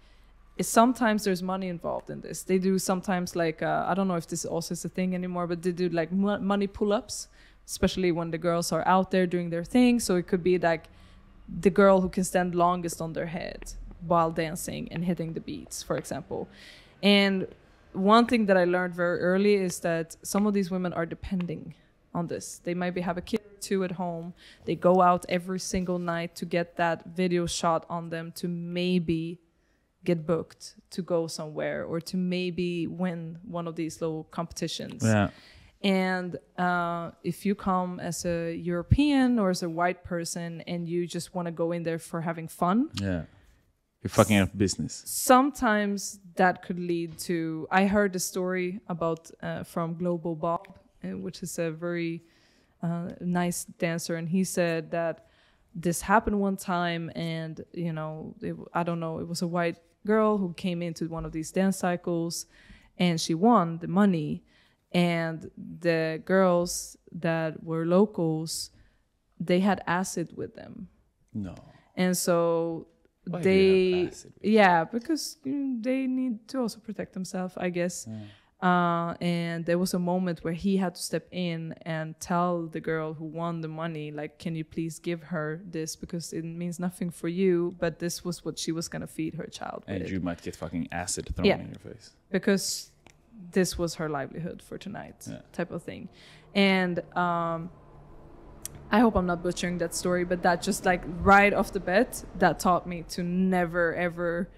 sometimes there's money involved in this. They do sometimes like, I don't know if this also is a thing anymore, but they do like money pull-ups, especially when the girls are out there doing their thing. So it could be like the girl who can stand longest on their head while dancing and hitting the beats, for example. And one thing that I learned very early is that some of these women are depending on this. They maybe have a kid or two at home. They go out every single night to get that video shot on them to maybe get booked to go somewhere or to maybe win one of these little competitions. Yeah. And if you come as a European or as a white person and you just want to go in there for having fun, Yeah. You're fucking up business. sometimes that could lead to. I heard a story about from Global Bob, which is a very nice dancer, and he said that this happened one time, and I don't know, it was a white girl who came into one of these dance cycles, and she won the money, and the girls that were locals, they had acid with them, No. and so. Why do you have acid? Yeah, because they need to also protect themselves, I guess. And there was a moment where he had to step in and tell the girl who won the money, like, can you please give her this, because it means nothing for you, but this was what she was going to feed her child And with. you might get fucking acid thrown Yeah. in your face. Because this was her livelihood for tonight, Yeah. type of thing. And I hope I'm not butchering that story, but that just like right off the bat, that taught me to never ever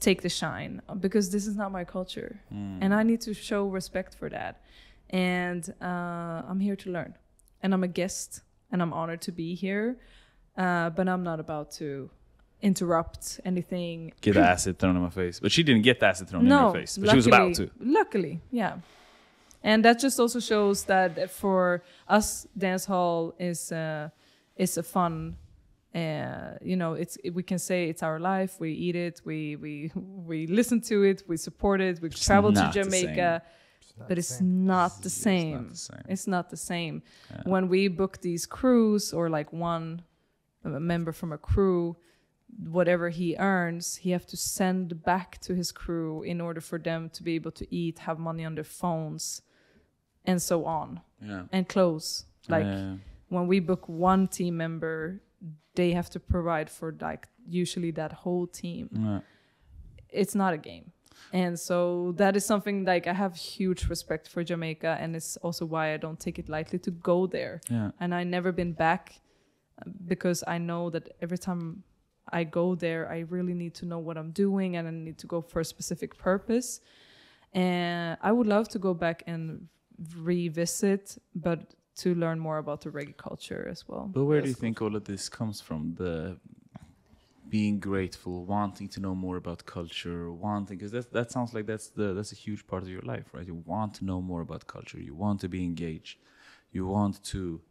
take the shine, because this is not my culture, and I need to show respect for that. And I'm here to learn, and I'm a guest, and I'm honored to be here, but I'm not about to interrupt anything. Get acid thrown in my face. But she didn't get acid thrown in her face. But she was about to. Luckily, yeah. And that just also shows that for us, dance hall is a fun. We can say it's our life. We eat it. We listen to it. We support it. We travel to not the Jamaica. but it's not the same. It's not the same. When we book these crews, or like a member from a crew, whatever he earns, he have to send back to his crew in order for them to be able to eat, have money on their phones, and so on. And clothes. Like when we book one team member, they have to provide for like usually that whole team. It's not a game. And so that is something like I have huge respect for Jamaica, and it's also why I don't take it lightly to go there. And I never been back because I know that every time I go there, I really need to know what I'm doing, and I need to go for a specific purpose. And I would love to go back and revisit, but to learn more about the reggae culture as well. But where do you think all of this comes from? The being grateful, wanting to know more about culture, because that sounds like that's a huge part of your life, right? You want to know more about culture. You want to be engaged. You want to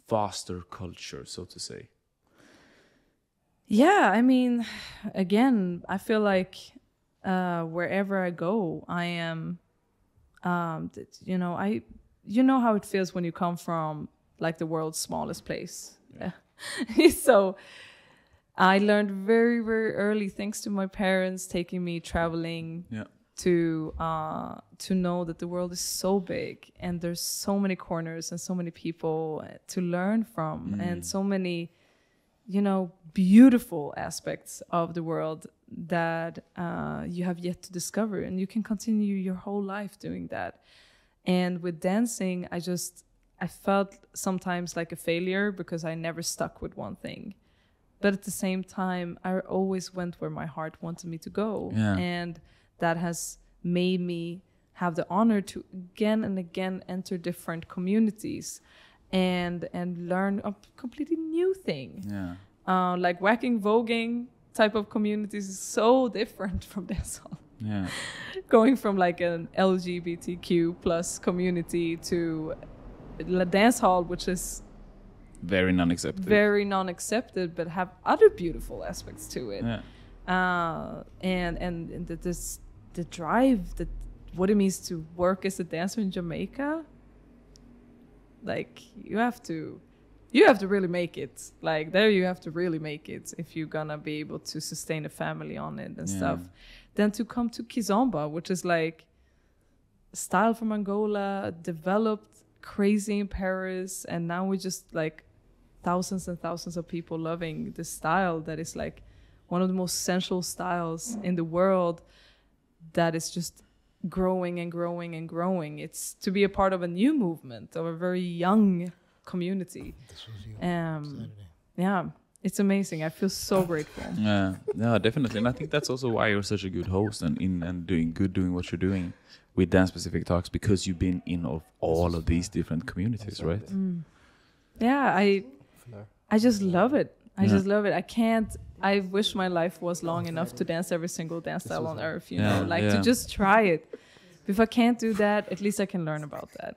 foster culture, so to say. Yeah, I mean, again, I feel like wherever I go, I am, you know how it feels when you come from like the world's smallest place. So I learned very, very early, thanks to my parents taking me traveling to know that the world is so big and there's so many corners and so many people to learn from and so many, beautiful aspects of the world that you have yet to discover, and you can continue your whole life doing that. And with dancing, I felt sometimes like a failure because I never stuck with one thing. But at the same time, I always went where my heart wanted me to go. And that has made me have the honor to again and again enter different communities and learn a completely new thing. Like whacking, voguing type of communities is so different from dancehall. Going from like an LGBTQ plus community to dancehall, which is very non-accepted, but have other beautiful aspects to it. And the drive, that what it means to work as a dancer in Jamaica, like you have to really make it. Like there you have to really make it if you're gonna be able to sustain a family on it and stuff. Then to come to Kizomba, which is like a style from Angola, developed crazy in Paris, and now we're just like thousands and thousands of people loving this style that is like one of the most sensual styles in the world, that is just growing and growing and growing. It's to be a part of a new movement, of a very young community. This was you. Yeah, it's amazing. I feel so grateful. Yeah, definitely. And I think that's also why you're such a good host and doing what you're doing with Dance Specific Talks, because you've been in all of these different communities, right? Yeah, I just love it. I just love it. I wish my life was long enough to dance every single dance style on earth, to just try it. If I can't do that, at least I can learn about that.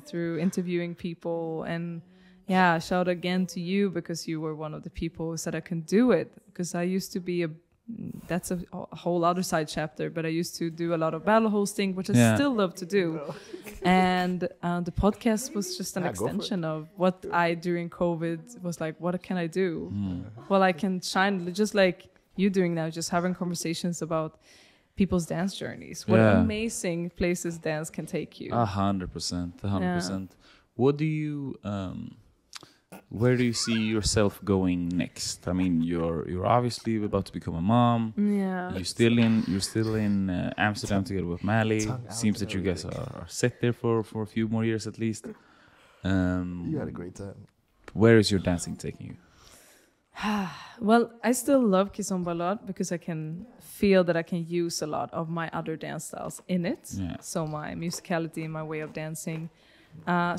Through interviewing people. And shout again to you, because you were one of the people who said I can do it. Because I used to be that's a whole other side chapter, but I used to do a lot of battle hosting, which I still love to do. And the podcast was just an extension of what I, during COVID, was like, what can I do? Well, I can shine, just like you doing now, just having conversations about people's dance journeys. What amazing places dance can take you. 100%. What do you... where do you see yourself going next? I mean, you're obviously about to become a mom. You're still in Amsterdam together with Mali. Seems that you guys are set there for a few more years at least. You had a great time. Where is your dancing taking you? Well, I still love Kizomba a lot, because I can feel that I can use a lot of my other dance styles in it. So my musicality and my way of dancing.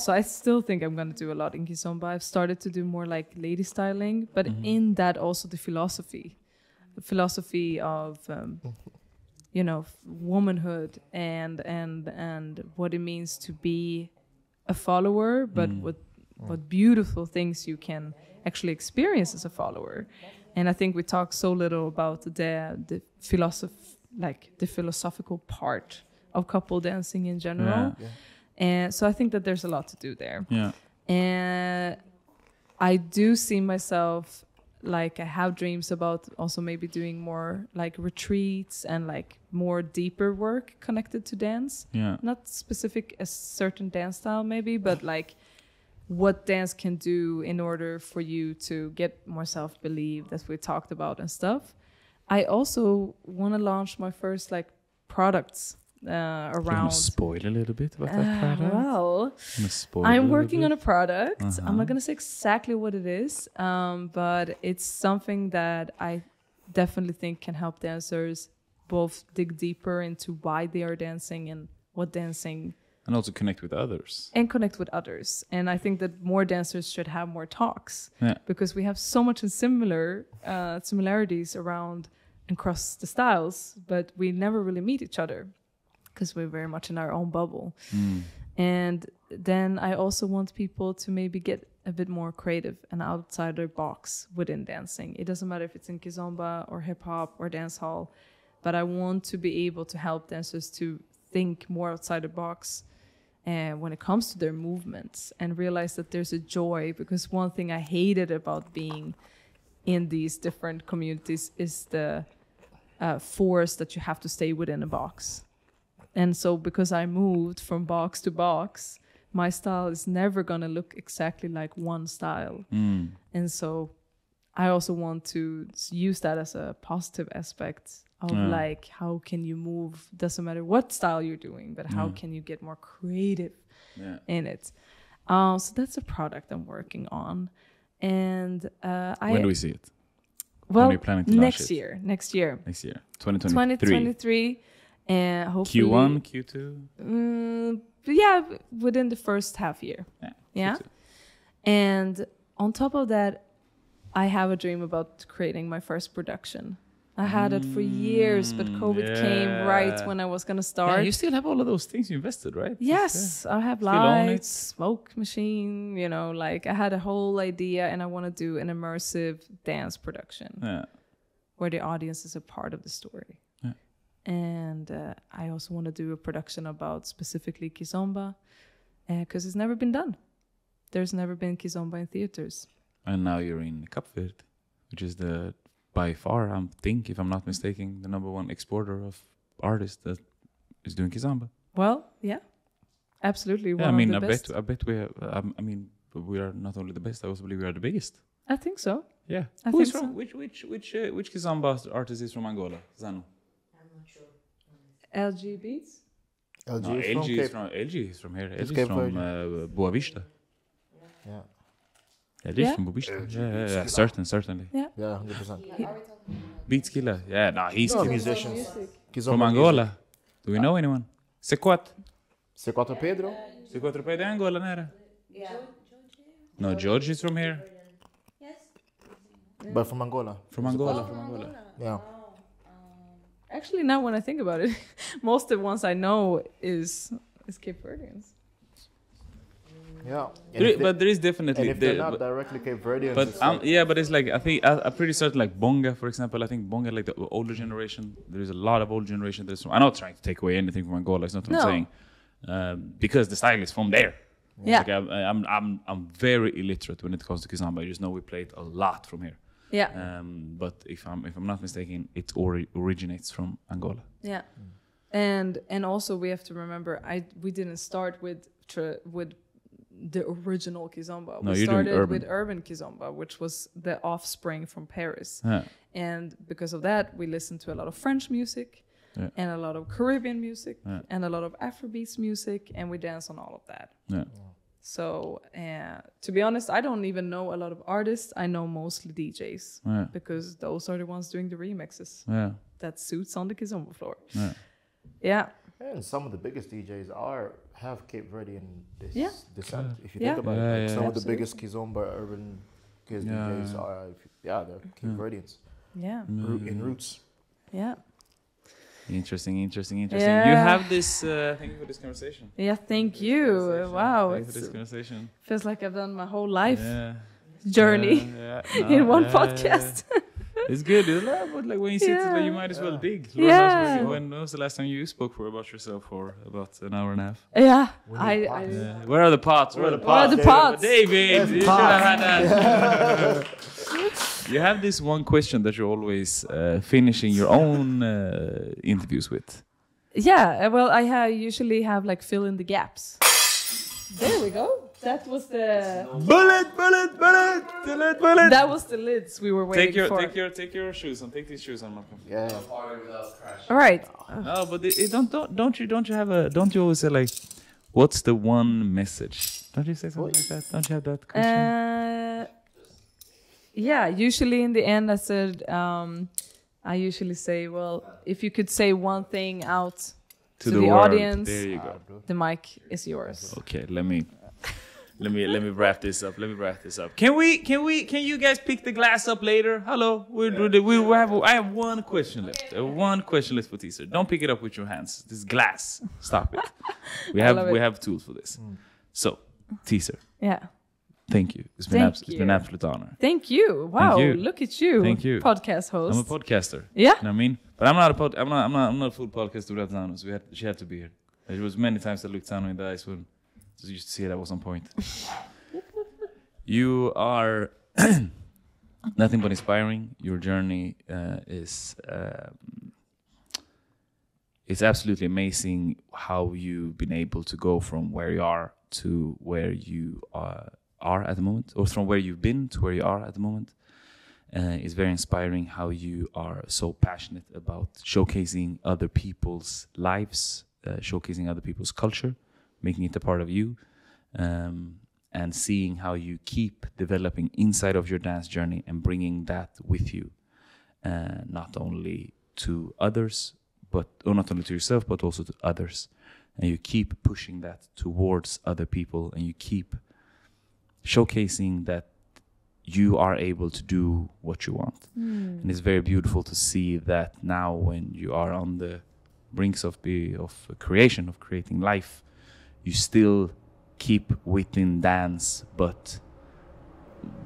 So I still think I'm going to do a lot in Kizomba. I've started to do more like lady styling, but in that also the philosophy of, womanhood and what it means to be a follower, but what beautiful things you can actually experience as a follower. And I think we talk so little about the philosophical part of couple dancing in general. Yeah. And so I think that there's a lot to do there. Yeah. And I do see myself, like, I have dreams about also maybe doing more like retreats and like more deeper work connected to dance. Yeah. Not specific a certain dance style maybe, but like what dance can do in order for you to get more self-belief that we talked about and stuff. I also want to launch my first like products Can you around. spoil a little bit about that product? Well, Can you spoil a I'm little working bit? on a product. Uh-huh. I'm not going to say exactly what it is, but it's something that I definitely think can help dancers both dig deeper into why they are dancing and what dancing, And also connect with others. and connect with others. And I think that more dancers should have more talks Yeah. because we have so much in similarities around and across the styles, but we never really meet each other because we're very much in our own bubble. And then I also want people to maybe get a bit more creative and outside their box within dancing. It doesn't matter if it's in kizomba or hip hop or dance hall, but I want to be able to help dancers to think more outside the box when it comes to their movements and realize that there's a joy. Because one thing I hated about being in these different communities is the force that you have to stay within a box. And so because I moved from box to box, my style is never going to look exactly like one style. And so I also want to use that as a positive aspect of like, how can you move? Doesn't matter what style you're doing, but how can you get more creative in it? So that's a product I'm working on. And When do we see it? well, are you planning to launch next it? year. Next year. 2023. 2023. And hopefully Q1, Q2? yeah, within the first half year. Yeah. Q2. And on top of that, I have a dream about creating my first production. I had it for years, but COVID came right when I was going to start. Yeah, you still have all of those things you invested, right? Yes, I have Still own lights, it. smoke machine, you know, like I had a whole idea and I want to do an immersive dance production Yeah. where the audience is a part of the story. Yeah. And I also want to do a production about specifically kizomba because it's never been done. There's never been kizomba in theaters. And now you're in Cabo Verde, which is by far, I think, if I'm not mistaken, the number one exporter of artists that is doing kizomba. Well, yeah, absolutely. Yeah, One I of mean, the best. I bet we have, I mean, we are not only the best, I also believe we are the biggest. I think so. Yeah. I Who is think from, which kizomba artist is from Angola? Zanu? LG Beats? LG No, is from Cape. LG is from here. LG is Cape from Boa Vista. Yeah. LG is Yeah? from Boa Vista. LG Yeah, Beats certainly. Yeah, 100%. Beats killer. Yeah, no, he's No, killer. musicians. From Angola. Do we know anyone? C4. C4 Pedro. C4 P de Angola, nera. No, George is from here. But from Angola. From Angola. Yeah. Actually, now when I think about it, most of the ones I know is Cape Verdeans. Yeah. But there is definitely. And if they're not directly Cape Verdeans, But it's like, yeah, but it's like I think I'm pretty certain like Bonga, for example. I think Bonga, like the older generation, there is a lot of older generation. I'm not trying to take away anything from Angola. It's not what I'm saying, because the style is from there. Yeah. Like I'm very illiterate when it comes to kizomba. I just know we played a lot from here. Yeah. But if I'm not mistaken, it originates from Angola. Yeah. And also we have to remember we didn't start with the original kizomba. No, We you're doing started urban. with urban kizomba, which was the offspring from Paris. Yeah. And because of that, we listened to a lot of French music Yeah. and a lot of Caribbean music Yeah. and a lot of Afrobeats music, and we dance on all of that. Yeah. So to be honest, I don't even know a lot of artists. I know mostly DJs Yeah. because those are the ones doing the remixes Yeah. that suits on the kizomba floor. Yeah. Yeah. and some of the biggest DJs have Cape Verdean Yeah. descent. If you Yeah. think about Yeah, it, like yeah, some yeah. of the biggest kizomba urban kids Yeah, DJs yeah. are, they're Cape Verdeans Yeah. in roots. Yeah. Interesting. Yeah. You have this. Thank you for this conversation. Yeah. Thank you. Wow. Thank you for this It conversation. feels like I've done my whole life Yeah. journey Yeah, in no, one yeah, podcast. It's good. It's like, but like when you sit, it's like you might as well dig. Lord Yeah. knows when was the last time you spoke about yourself for about an hour and a half? Yeah. Where are the pots? Where are the pots? Where are the pots? David, you should have had that. You have this one question that you're always finishing your own interviews with. Yeah. Well, I usually have like fill in the gaps. There we go. That was the bullet. That was the lids we were waiting for. Take your shoes on. Take these shoes on, Malcolm. Yeah. All right. No, but don't you always say like, what's the one message? Don't you say something like that? Don't you have that question? Yeah. Usually in the end, I said, I usually say, well, if you could say one thing out to the world. audience, There you go. the mic is yours. Okay, let me wrap this up. Can you guys pick the glass up later? Hello. I have one question left. One question left for teaser. Don't pick it up with your hands. This glass. Stop it. We have tools for this. So, teaser. Yeah. Thank you. It's been an absolute honor. Thank you. Wow. Thank you. Look at you. Thank you. Podcast host. I'm a podcaster. Yeah. You know what I mean? But I'm not a full podcaster without Zano, so she had to be here. There was many times I looked Zano in the eyes when so you should see that was on point. You are nothing but inspiring. Your journey is it's absolutely amazing how you've been able to go from where you are to where you are at the moment, or from where you've been to where you are at the moment. It's very inspiring how you are so passionate about showcasing other people's lives, showcasing other people's culture, making it a part of you, and seeing how you keep developing inside of your dance journey and bringing that with you, not only to others, not only to yourself, but also to others. And you keep pushing that towards other people, and you keep showcasing that you are able to do what you want. And it's very beautiful to see that now when you are on the brinks of creating life, you still keep within dance, but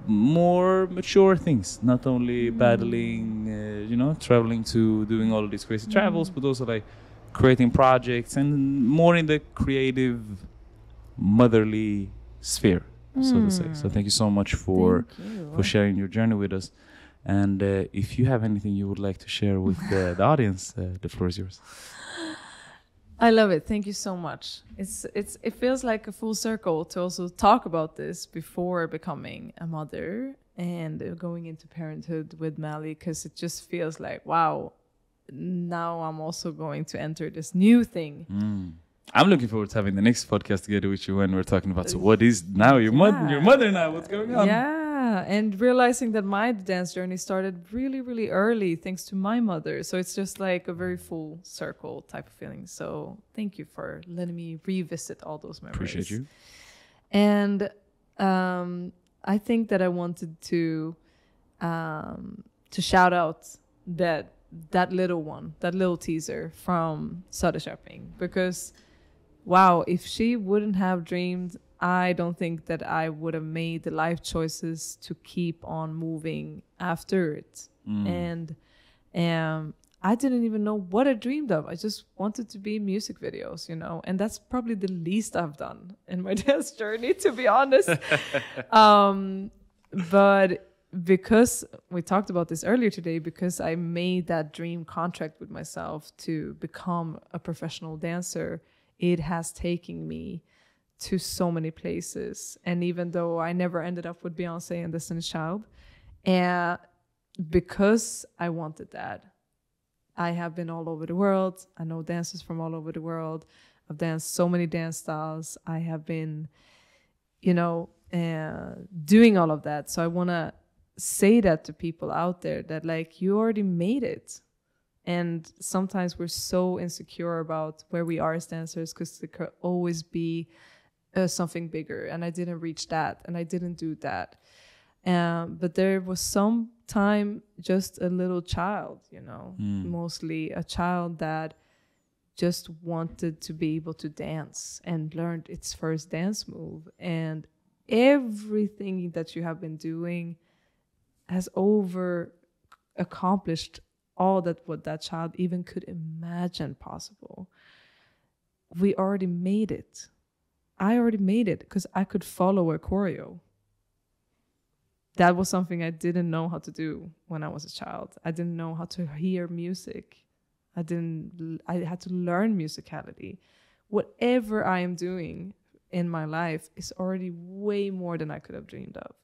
more mature things, not only battling, traveling to doing all of these crazy travels, but also like creating projects and more in the creative, motherly sphere, so to say. So thank you so much for sharing your journey with us. And if you have anything you would like to share with the audience, the floor is yours. I love it. Thank you so much. It feels like a full circle to also talk about this before becoming a mother and going into parenthood with Mally, because it just feels like, wow, now I'm also going to enter this new thing. I'm looking forward to having the next podcast together with you when we're talking about, so what is now your mother now? What's going on? Yeah, and realizing that my dance journey started really, really early thanks to my mother. So it's just like a very full circle type of feeling. So thank you for letting me revisit all those memories. Appreciate you. And I think that I wanted to shout out that little teaser from Söderköping, because wow, if she wouldn't have dreamed, I don't think that I would have made the life choices to keep on moving after it. And I didn't even know what I dreamed of. I just wanted to be in music videos, and that's probably the least I've done in my dance journey, to be honest. But because we talked about this earlier today, because I made that dream contract with myself to become a professional dancer, it has taken me to so many places. And even though I never ended up with Beyonce and Destiny's Child, because I wanted that, I have been all over the world. I know dancers from all over the world. I've danced so many dance styles. I have been, doing all of that. So I want to say that to people out there, that like, you already made it. And sometimes we're so insecure about where we are as dancers because there could always be something bigger. And I didn't reach that, and I didn't do that. But there was some time just a little child, mostly a child that just wanted to be able to dance and learned its first dance move. And everything that you have been doing has accomplished all that what that child even could imagine possible. We already made it. I already made it because I could follow a choreo. That was something I didn't know how to do when I was a child. I didn't know how to hear music. I had to learn musicality. Whatever I am doing in my life is already way more than I could have dreamed of.